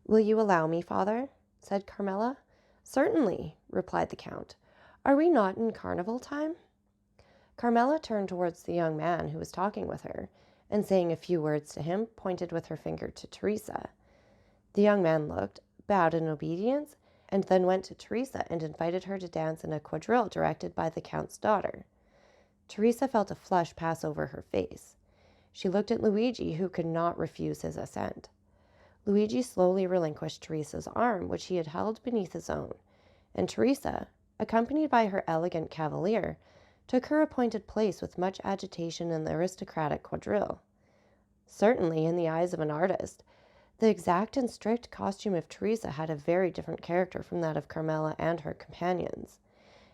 "Will you allow me, father?" said Carmela. "Certainly," replied the Count. "Are we not in carnival time?" Carmela turned towards the young man who was talking with her, and saying a few words to him, pointed with her finger to Teresa. The young man looked, bowed in obedience, and then went to Teresa and invited her to dance in a quadrille directed by the Count's daughter. Teresa felt a flush pass over her face. She looked at Luigi, who could not refuse his assent. Luigi slowly relinquished Teresa's arm, which he had held beneath his own, and Teresa, accompanied by her elegant cavalier, took her appointed place with much agitation in the aristocratic quadrille. Certainly, in the eyes of an artist, the exact and strict costume of Teresa had a very different character from that of Carmela and her companions.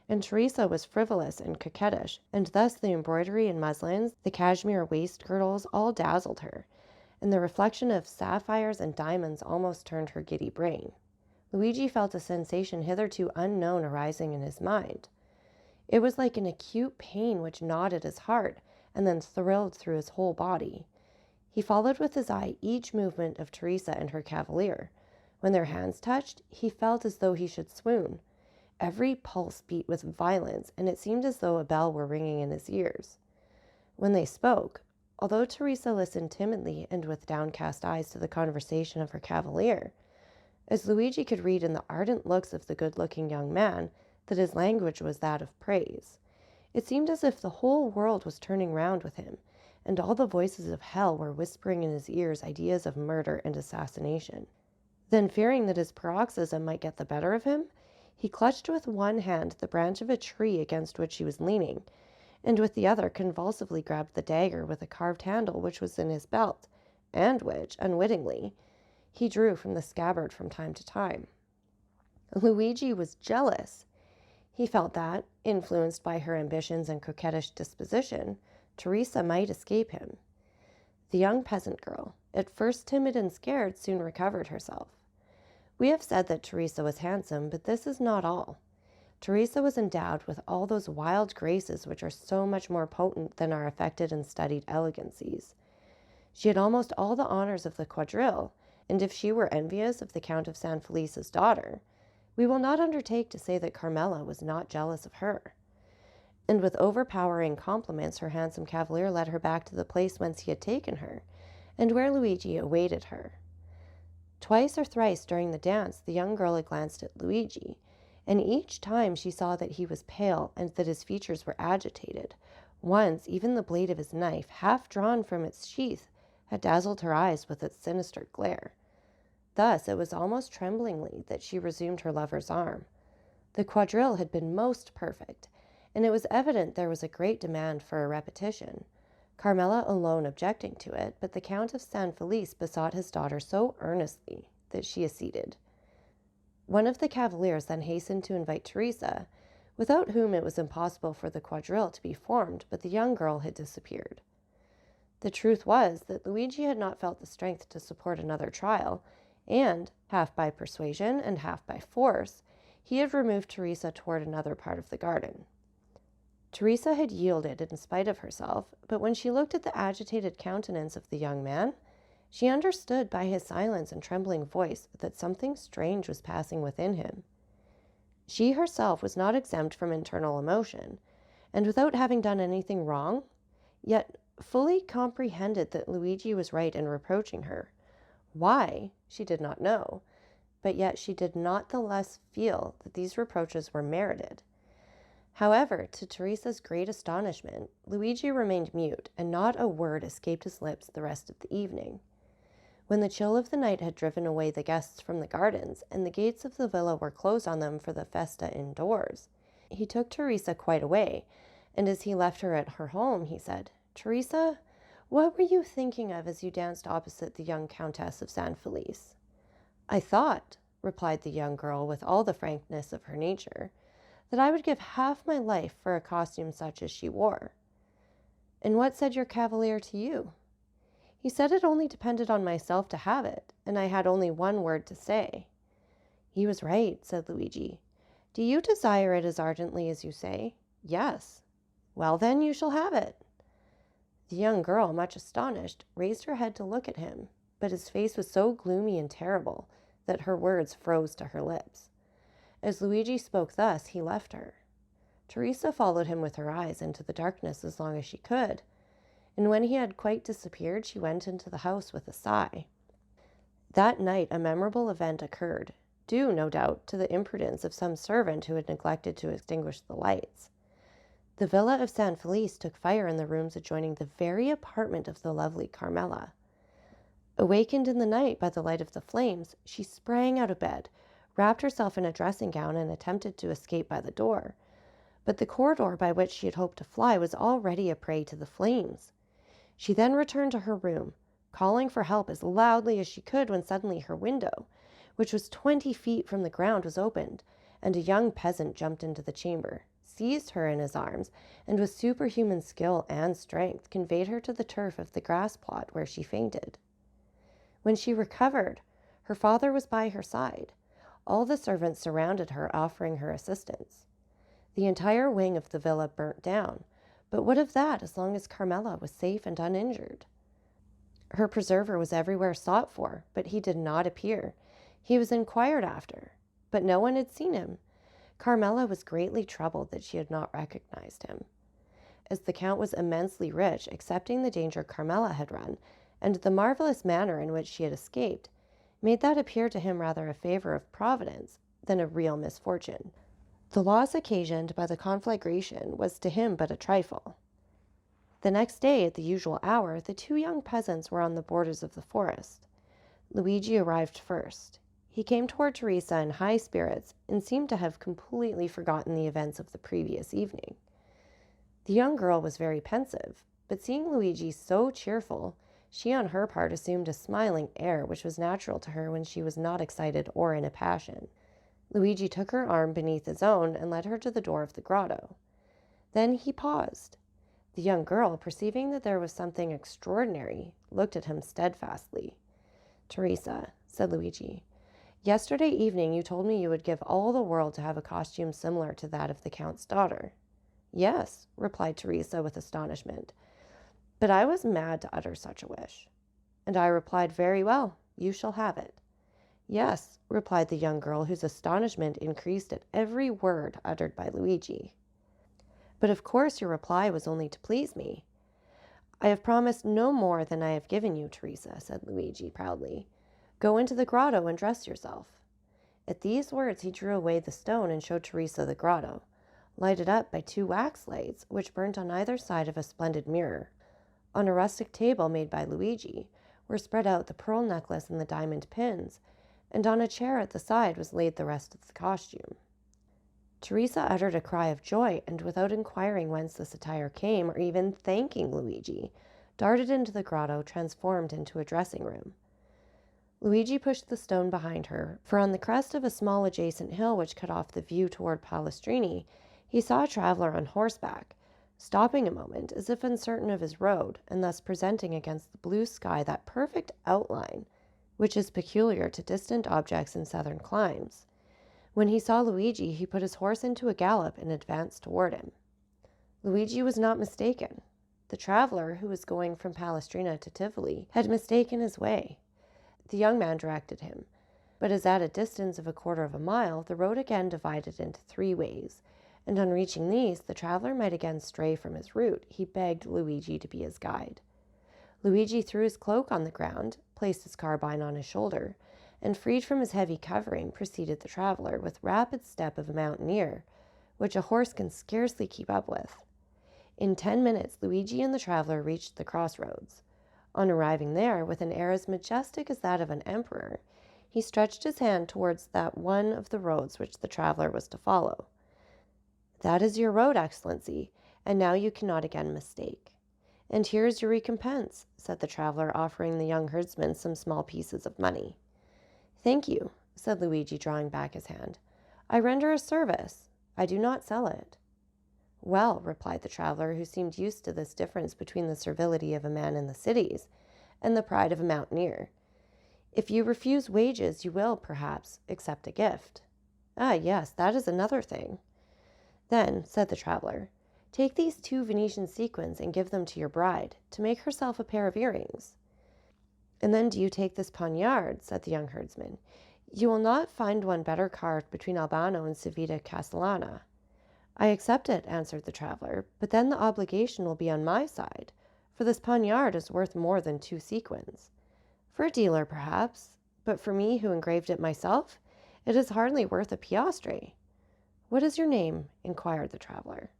And Teresa was frivolous and coquettish, and thus the embroidery and muslins, the cashmere waist girdles, all dazzled her, and the reflection of sapphires and diamonds almost turned her giddy brain. Luigi felt a sensation hitherto unknown arising in his mind. It was like an acute pain which gnawed at his heart and then thrilled through his whole body. He followed with his eye each movement of Teresa and her cavalier. When their hands touched, he felt as though he should swoon. Every pulse beat with violence, and it seemed as though a bell were ringing in his ears. When they spoke, although Teresa listened timidly and with downcast eyes to the conversation of her cavalier, as Luigi could read in the ardent looks of the good-looking young man that his language was that of praise, it seemed as if the whole world was turning round with him, and all the voices of hell were whispering in his ears ideas of murder and assassination. Then, fearing that his paroxysm might get the better of him, he clutched with one hand the branch of a tree against which he was leaning, and with the other convulsively grabbed the dagger with a carved handle which was in his belt, and which, unwittingly, he drew from the scabbard from time to time. Luigi was jealous. He felt that, influenced by her ambitions and coquettish disposition, Teresa might escape him. The young peasant girl, at first timid and scared, soon recovered herself. We have said that Teresa was handsome, but this is not all. Teresa was endowed with all those wild graces which are so much more potent than our affected and studied elegancies. She had almost all the honors of the quadrille, and if she were envious of the Count of San Felice's daughter, we will not undertake to say that Carmela was not jealous of her. And with overpowering compliments, her handsome cavalier led her back to the place whence he had taken her, and where Luigi awaited her. Twice or thrice during the dance the young girl had glanced at Luigi, and each time she saw that he was pale and that his features were agitated. Once even the blade of his knife, half drawn from its sheath, had dazzled her eyes with its sinister glare. Thus it was almost tremblingly that she resumed her lover's arm. The quadrille had been most perfect, and it was evident there was a great demand for a repetition, Carmela alone objecting to it, but the Count of San Felice besought his daughter so earnestly that she acceded. One of the cavaliers then hastened to invite Teresa, without whom it was impossible for the quadrille to be formed, but the young girl had disappeared. The truth was that Luigi had not felt the strength to support another trial, and, half by persuasion and half by force, he had removed Teresa toward another part of the garden. Teresa had yielded in spite of herself, but when she looked at the agitated countenance of the young man, she understood by his silence and trembling voice that something strange was passing within him. She herself was not exempt from internal emotion, and without having done anything wrong, yet fully comprehended that Luigi was right in reproaching her. Why, she did not know, but yet she did not the less feel that these reproaches were merited. However, to Teresa's great astonishment, Luigi remained mute, and not a word escaped his lips the rest of the evening. When the chill of the night had driven away the guests from the gardens, and the gates of the villa were closed on them for the festa indoors, he took Teresa quite away, and as he left her at her home, he said, "Teresa, what were you thinking of as you danced opposite the young Countess of San Felice?" "I thought," replied the young girl with all the frankness of her nature, "that I would give half my life for a costume such as she wore." "And what said your cavalier to you?" "He said it only depended on myself to have it, and I had only one word to say." "He was right," said Luigi. "Do you desire it as ardently as you say?" "Yes." "Well, then, you shall have it." The young girl, much astonished, raised her head to look at him, but his face was so gloomy and terrible that her words froze to her lips. As Luigi spoke thus, he left her. Teresa followed him with her eyes into the darkness as long as she could, and when he had quite disappeared, she went into the house with a sigh. That night a memorable event occurred, due, no doubt, to the imprudence of some servant who had neglected to extinguish the lights. The villa of San Felice took fire in the rooms adjoining the very apartment of the lovely Carmela. Awakened in the night by the light of the flames, she sprang out of bed, wrapped herself in a dressing gown, and attempted to escape by the door. But the corridor by which she had hoped to fly was already a prey to the flames. She then returned to her room, calling for help as loudly as she could, when suddenly her window, which was 20 feet from the ground, was opened, and a young peasant jumped into the chamber, seized her in his arms, and with superhuman skill and strength conveyed her to the turf of the grass plot, where she fainted. When she recovered, her father was by her side. All the servants surrounded her, offering her assistance. The entire wing of the villa burnt down, but what of that as long as Carmela was safe and uninjured? Her preserver was everywhere sought for, but he did not appear. He was inquired after, but no one had seen him. Carmela was greatly troubled that she had not recognized him. As the Count was immensely rich, accepting the danger Carmela had run, and the marvelous manner in which she had escaped, made that appear to him rather a favor of Providence than a real misfortune. The loss occasioned by the conflagration was to him but a trifle. The next day, at the usual hour, the two young peasants were on the borders of the forest. Luigi arrived first. He came toward Teresa in high spirits, and seemed to have completely forgotten the events of the previous evening. The young girl was very pensive, but seeing Luigi so cheerful, she on her part assumed a smiling air which was natural to her when she was not excited or in a passion. Luigi took her arm beneath his own and led her to the door of the grotto. Then he paused. The young girl, perceiving that there was something extraordinary, looked at him steadfastly. "Teresa," said Luigi, "yesterday evening you told me you would give all the world to have a costume similar to that of the Count's daughter." "Yes," replied Teresa with astonishment, "but I was mad to utter such a wish." And I replied, "Very well, you shall have it." "Yes," replied the young girl, whose astonishment increased at every word uttered by Luigi. "But of course your reply was only to please me." "I have promised no more than I have given you, Teresa," said Luigi proudly. "Go into the grotto and dress yourself." At these words he drew away the stone and showed Teresa the grotto, lighted up by 2 wax lights, which burnt on either side of a splendid mirror. On a rustic table made by Luigi were spread out the pearl necklace and the diamond pins, and on a chair at the side was laid the rest of the costume. Teresa uttered a cry of joy, and without inquiring whence this attire came, or even thanking Luigi, darted into the grotto, transformed into a dressing room. Luigi pushed the stone behind her, for on the crest of a small adjacent hill which cut off the view toward Palestrina, he saw a traveler on horseback, stopping a moment as if uncertain of his road, and thus presenting against the blue sky that perfect outline which is peculiar to distant objects in southern climes. When he saw Luigi, he put his horse into a gallop and advanced toward him. Luigi was not mistaken. The traveler, who was going from Palestrina to Tivoli, had mistaken his way. The young man directed him, but as at a distance of 1/4 of a mile, the road again divided into 3 ways, and on reaching these, the traveler might again stray from his route. He begged Luigi to be his guide. Luigi threw his cloak on the ground, placed his carbine on his shoulder, and freed from his heavy covering, preceded the traveler with rapid step of a mountaineer, which a horse can scarcely keep up with. In 10 minutes, Luigi and the traveler reached the crossroads. On arriving there, with an air as majestic as that of an emperor, he stretched his hand towards that one of the roads which the traveler was to follow. "That is your road, Excellency, and now you cannot again mistake. And here is your recompense," said the traveler, offering the young herdsman some small pieces of money. "Thank you," said Luigi, drawing back his hand. "I render a service. I do not sell it." "Well," replied the traveler, who seemed used to this difference between the servility of a man in the cities and the pride of a mountaineer, "if you refuse wages, you will, perhaps, accept a gift." "Ah, yes, that is another thing." "Then," said the traveler, "take these 2 Venetian sequins and give them to your bride, to make herself a pair of earrings." "And then do you take this poniard," said the young herdsman. "You will not find one better carved between Albano and Civita Castellana." "I accept it," answered the traveler, "but then the obligation will be on my side, for this poniard is worth more than 2 sequins. For a dealer, perhaps, but for me, who engraved it myself, it is hardly worth a piastre." "What is your name?" inquired the traveler.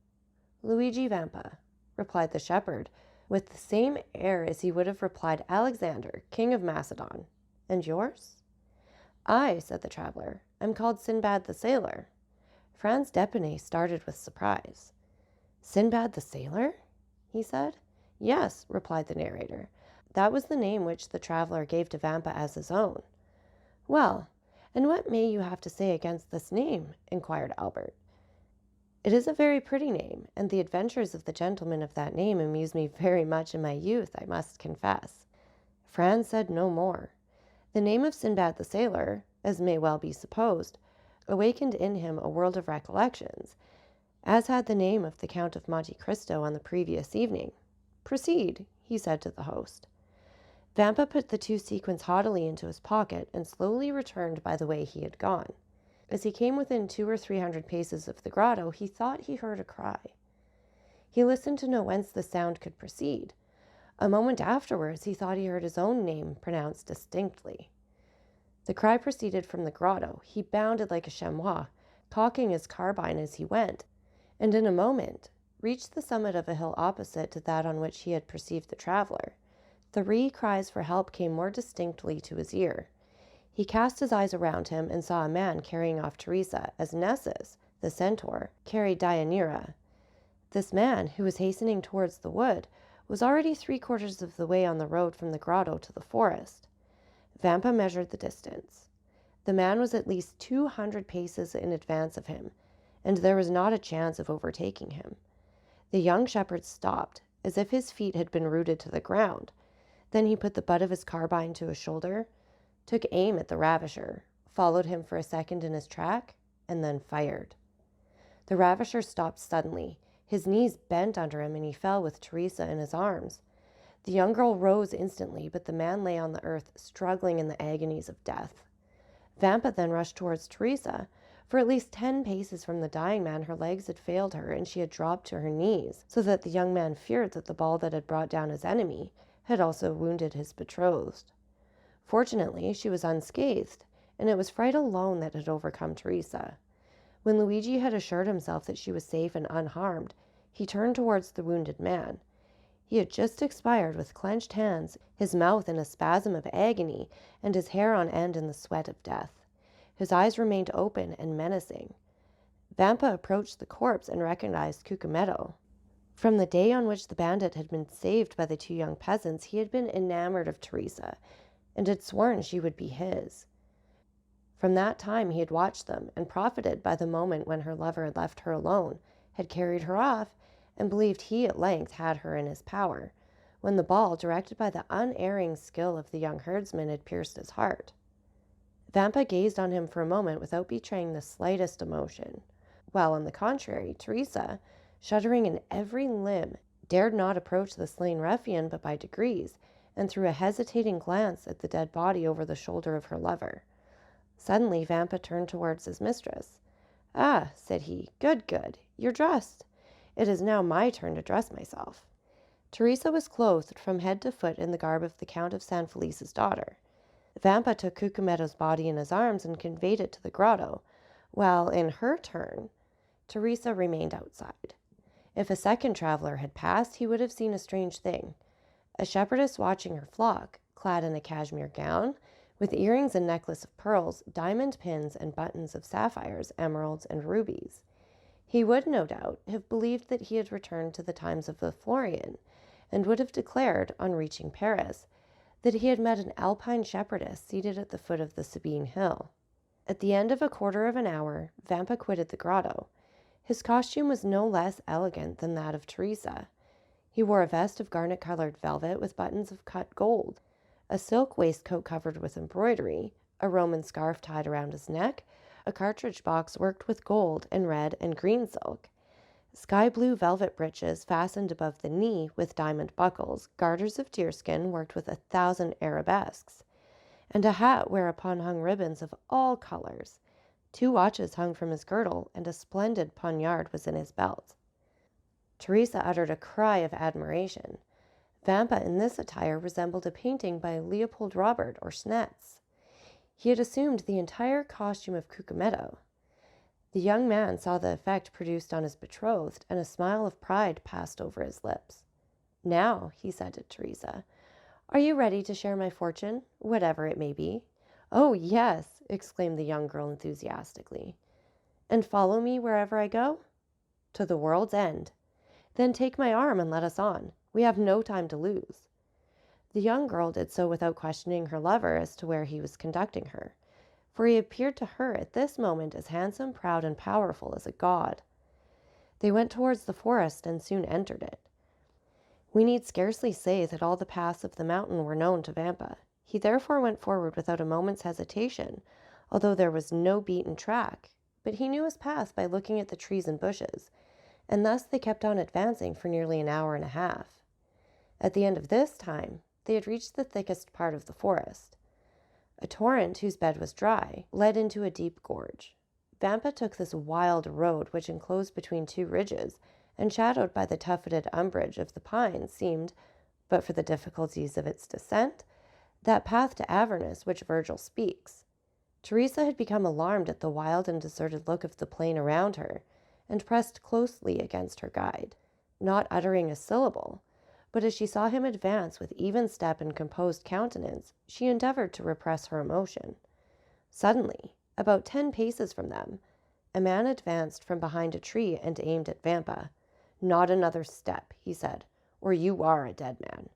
"Luigi Vampa," replied the shepherd, with the same air as he would have replied Alexander, king of Macedon. "And yours?" "I," said the traveler, "am called Sinbad the Sailor." Franz d'Epinay started with surprise. "Sinbad the Sailor?" he said. "Yes," replied the narrator. "That was the name which the traveler gave to Vampa as his own." "Well, and what may you have to say against this name?" inquired Albert. "It is a very pretty name, and the adventures of the gentleman of that name amused me very much in my youth, I must confess." Franz said no more. The name of Sinbad the Sailor, as may well be supposed, awakened in him a world of recollections, as had the name of the Count of Monte Cristo on the previous evening. "Proceed," he said to the host. Vampa put the 2 sequins haughtily into his pocket and slowly returned by the way he had gone. As he came within 200 or 300 paces of the grotto, he thought he heard a cry. He listened to know whence the sound could proceed. A moment afterwards, he thought he heard his own name pronounced distinctly. The cry proceeded from the grotto. He bounded like a chamois, cocking his carbine as he went, and in a moment reached the summit of a hill opposite to that on which he had perceived the traveler. 3 cries for help came more distinctly to his ear. He cast his eyes around him and saw a man carrying off Teresa, as Nessus, the centaur, carried Deianira. This man, who was hastening towards the wood, was already 3/4 of the way on the road from the grotto to the forest. Vampa measured the distance. The man was at least 200 paces in advance of him, and there was not a chance of overtaking him. The young shepherd stopped, as if his feet had been rooted to the ground. Then he put the butt of his carbine to his shoulder, took aim at the ravisher, followed him for a second in his track, and then fired. The ravisher stopped suddenly. His knees bent under him, and he fell with Teresa in his arms. The young girl rose instantly, but the man lay on the earth, struggling in the agonies of death. Vampa then rushed towards Teresa. For at least 10 paces from the dying man, her legs had failed her, and she had dropped to her knees, so that the young man feared that the ball that had brought down his enemy had also wounded his betrothed. Fortunately, she was unscathed, and it was fright alone that had overcome Teresa. When Luigi had assured himself that she was safe and unharmed, he turned towards the wounded man. He had just expired with clenched hands, his mouth in a spasm of agony, and his hair on end in the sweat of death. His eyes remained open and menacing. Vampa approached the corpse and recognized Cucumetto. From the day on which the bandit had been saved by the 2 young peasants, he had been enamored of Teresa, and had sworn she would be his. From that time he had watched them, and profited by the moment when her lover had left her alone, had carried her off, and believed he at length had her in his power, when the ball, directed by the unerring skill of the young herdsman, had pierced his heart. Vampa gazed on him for a moment without betraying the slightest emotion, while, on the contrary, Teresa, shuddering in every limb, dared not approach the slain ruffian but by degrees, and threw a hesitating glance at the dead body over the shoulder of her lover. Suddenly Vampa turned towards his mistress. "Ah," said he, "good, good. You're dressed. It is now my turn to dress myself." Teresa was clothed from head to foot in the garb of the Count of San Felice's daughter. Vampa took Cucumetto's body in his arms and conveyed it to the grotto, while, in her turn, Teresa remained outside. If a second traveler had passed, he would have seen a strange thing. A shepherdess watching her flock, clad in a cashmere gown, with earrings and necklace of pearls, diamond pins and buttons of sapphires, emeralds, and rubies. He would, no doubt, have believed that he had returned to the times of the Florian, and would have declared, on reaching Paris, that he had met an alpine shepherdess seated at the foot of the Sabine hill. At the end of a quarter of an hour, Vampa quitted the grotto. His costume was no less elegant than that of Teresa. He wore a vest of garnet-colored velvet with buttons of cut gold, a silk waistcoat covered with embroidery, a Roman scarf tied around his neck, a cartridge box worked with gold and red and green silk, sky-blue velvet breeches fastened above the knee with diamond buckles, garters of deerskin worked with 1,000 arabesques, and a hat whereupon hung ribbons of all colors. 2 watches hung from his girdle, and a splendid poniard was in his belt. Teresa uttered a cry of admiration. Vampa in this attire resembled a painting by Leopold Robert or Schnetz. He had assumed the entire costume of Cucumetto. The young man saw the effect produced on his betrothed, and a smile of pride passed over his lips. "Now," he said to Teresa, "are you ready to share my fortune, whatever it may be?" "Oh, yes!" exclaimed the young girl enthusiastically. "And follow me wherever I go?" "To the world's end." "Then take my arm and let us on. We have no time to lose." The young girl did so without questioning her lover as to where he was conducting her, for he appeared to her at this moment as handsome, proud, and powerful as a god. They went towards the forest and soon entered it. We need scarcely say that all the paths of the mountain were known to Vampa. He therefore went forward without a moment's hesitation, although there was no beaten track, but he knew his path by looking at the trees and bushes, and thus they kept on advancing for nearly an hour and a half. At the end of this time, they had reached the thickest part of the forest. A torrent, whose bed was dry, led into a deep gorge. Vampa took this wild road, which enclosed between 2 ridges, and shadowed by the tufted umbrage of the pines, seemed, but for the difficulties of its descent, that path to Avernus which Virgil speaks. Teresa had become alarmed at the wild and deserted look of the plain around her, and pressed closely against her guide, not uttering a syllable, but as she saw him advance with even step and composed countenance, she endeavored to repress her emotion. Suddenly, about 10 paces from them, a man advanced from behind a tree and aimed at Vampa. "Not another step," he said, "or you are a dead man."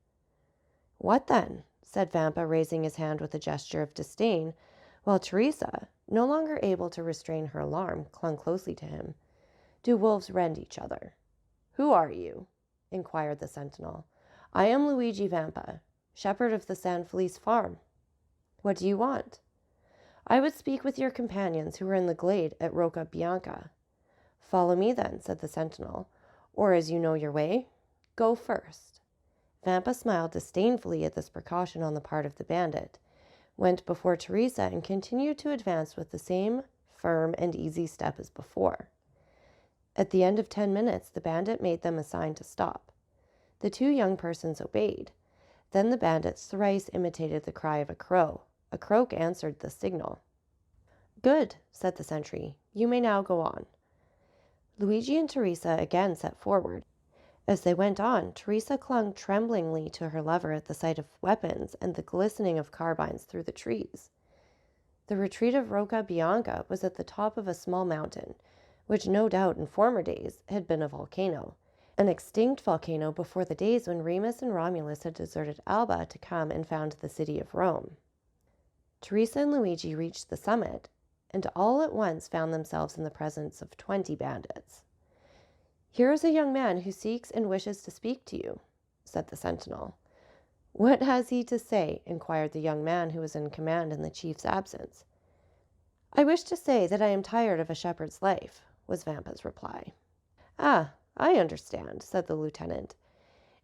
"What then?" said Vampa, raising his hand with a gesture of disdain, while Teresa, no longer able to restrain her alarm, clung closely to him. "Do wolves rend each other?" "Who are you?" inquired the sentinel. "I am Luigi Vampa, shepherd of the San Felice farm." "What do you want?" "I would speak with your companions who are in the glade at Rocca Bianca." "Follow me then," said the sentinel, "or as you know your way, go first." Vampa smiled disdainfully at this precaution on the part of the bandit, went before Teresa, and continued to advance with the same firm and easy step as before. At the end of 10 minutes, the bandit made them a sign to stop. The 2 young persons obeyed. Then the bandit thrice imitated the cry of a crow. A croak answered the signal. "Good," said the sentry. "You may now go on." Luigi and Teresa again set forward. As they went on, Teresa clung tremblingly to her lover at the sight of weapons and the glistening of carbines through the trees. The retreat of Rocca Bianca was at the top of a small mountain, which no doubt in former days had been a volcano, an extinct volcano before the days when Remus and Romulus had deserted Alba to come and found the city of Rome. Teresa and Luigi reached the summit, and all at once found themselves in the presence of 20 bandits. "Here is a young man who seeks and wishes to speak to you," said the sentinel. What has he to say? Inquired the young man who was in command in the chief's absence. I wish to say that I am tired of a shepherd's life, was Vampa's reply. Ah, I understand, said the lieutenant,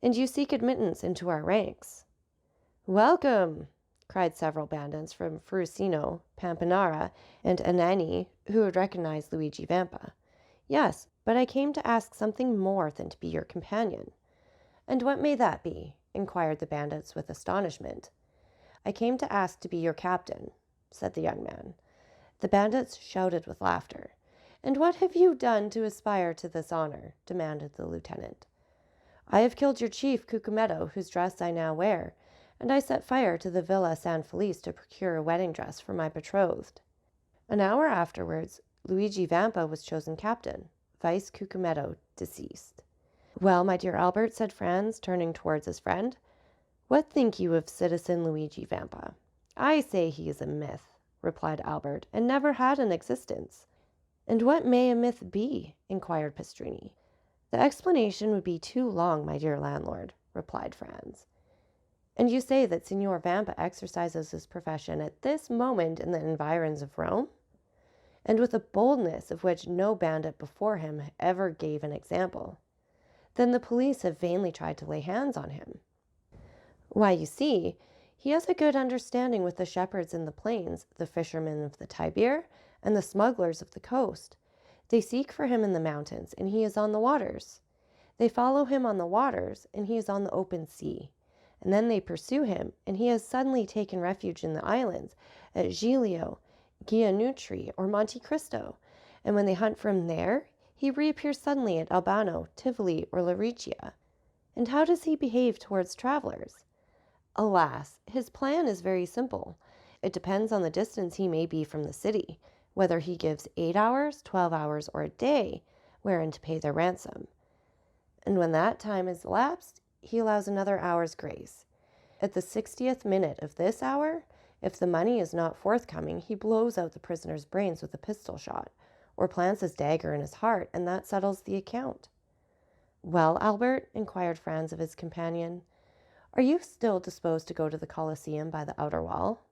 and you seek admittance into our ranks. Welcome, cried several bandits from Frusino, Pampinara, and Anani, who had recognized Luigi Vampa. Yes, but I came to ask something more than to be your companion. And what may that be? Inquired the bandits with astonishment. I came to ask to be your captain, said the young man. The bandits shouted with laughter. And what have you done to aspire to this honor? Demanded the lieutenant. I have killed your chief, Cucumetto, whose dress I now wear, and I set fire to the Villa San Felice to procure a wedding dress for my betrothed. An hour afterwards, Luigi Vampa was chosen captain, vice Cucumetto deceased. Well, my dear Albert, said Franz, turning towards his friend, what think you of citizen Luigi Vampa? I say he is a myth, replied Albert, and never had an existence. And what may a myth be? Inquired Pastrini. The explanation would be too long, my dear landlord, replied Franz. And you say that Signor Vampa exercises his profession at this moment in the environs of Rome? And with a boldness of which no bandit before him ever gave an example. Then the police have vainly tried to lay hands on him. Why, you see, he has a good understanding with the shepherds in the plains, the fishermen of the Tiber, and the smugglers of the coast. They seek for him in the mountains, and he is on the waters. They follow him on the waters, and he is on the open sea. And then they pursue him, and he has suddenly taken refuge in the islands, at Giglio, Gianutri, or Monte Cristo. And when they hunt for him there, he reappears suddenly at Albano, Tivoli, or Laricia. And how does he behave towards travelers? Alas, his plan is very simple. It depends on the distance he may be from the city, whether he gives 8 hours, 12 hours, or a day wherein to pay their ransom. And when that time is elapsed, he allows another hour's grace. At the 60th minute of this hour, if the money is not forthcoming, he blows out the prisoner's brains with a pistol shot, or plants his dagger in his heart, and that settles the account. Well, Albert, inquired Franz of his companion, are you still disposed to go to the Colosseum by the outer wall?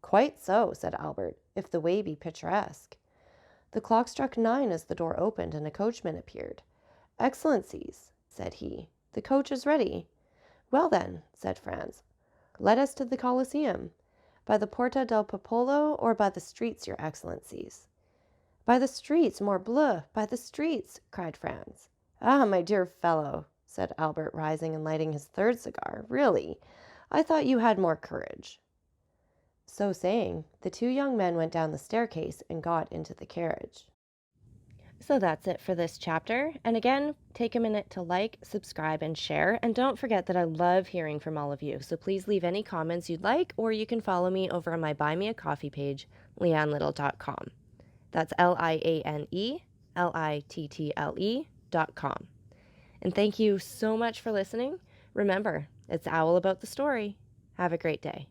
Quite so, said Albert, if the way be picturesque. The clock struck 9 as the door opened and a coachman appeared. Excellencies, said he, the coach is ready. Well then, said Franz, let us to the Colosseum. By the Porta del Popolo or by the streets, your excellencies? By the streets, morbleu, by the streets, cried Franz. Ah, my dear fellow, said Albert, rising and lighting his third cigar, really, I thought you had more courage. So saying, the two young men went down the staircase and got into the carriage. So that's it for this chapter. And again, take a minute to like, subscribe, and share. And don't forget that I love hearing from all of you. So please leave any comments you'd like, or you can follow me over on my Buy Me a Coffee page, leannelittle.com. That's LIANELITTLE.com. And thank you so much for listening. Remember, it's Owl about the story. Have a great day.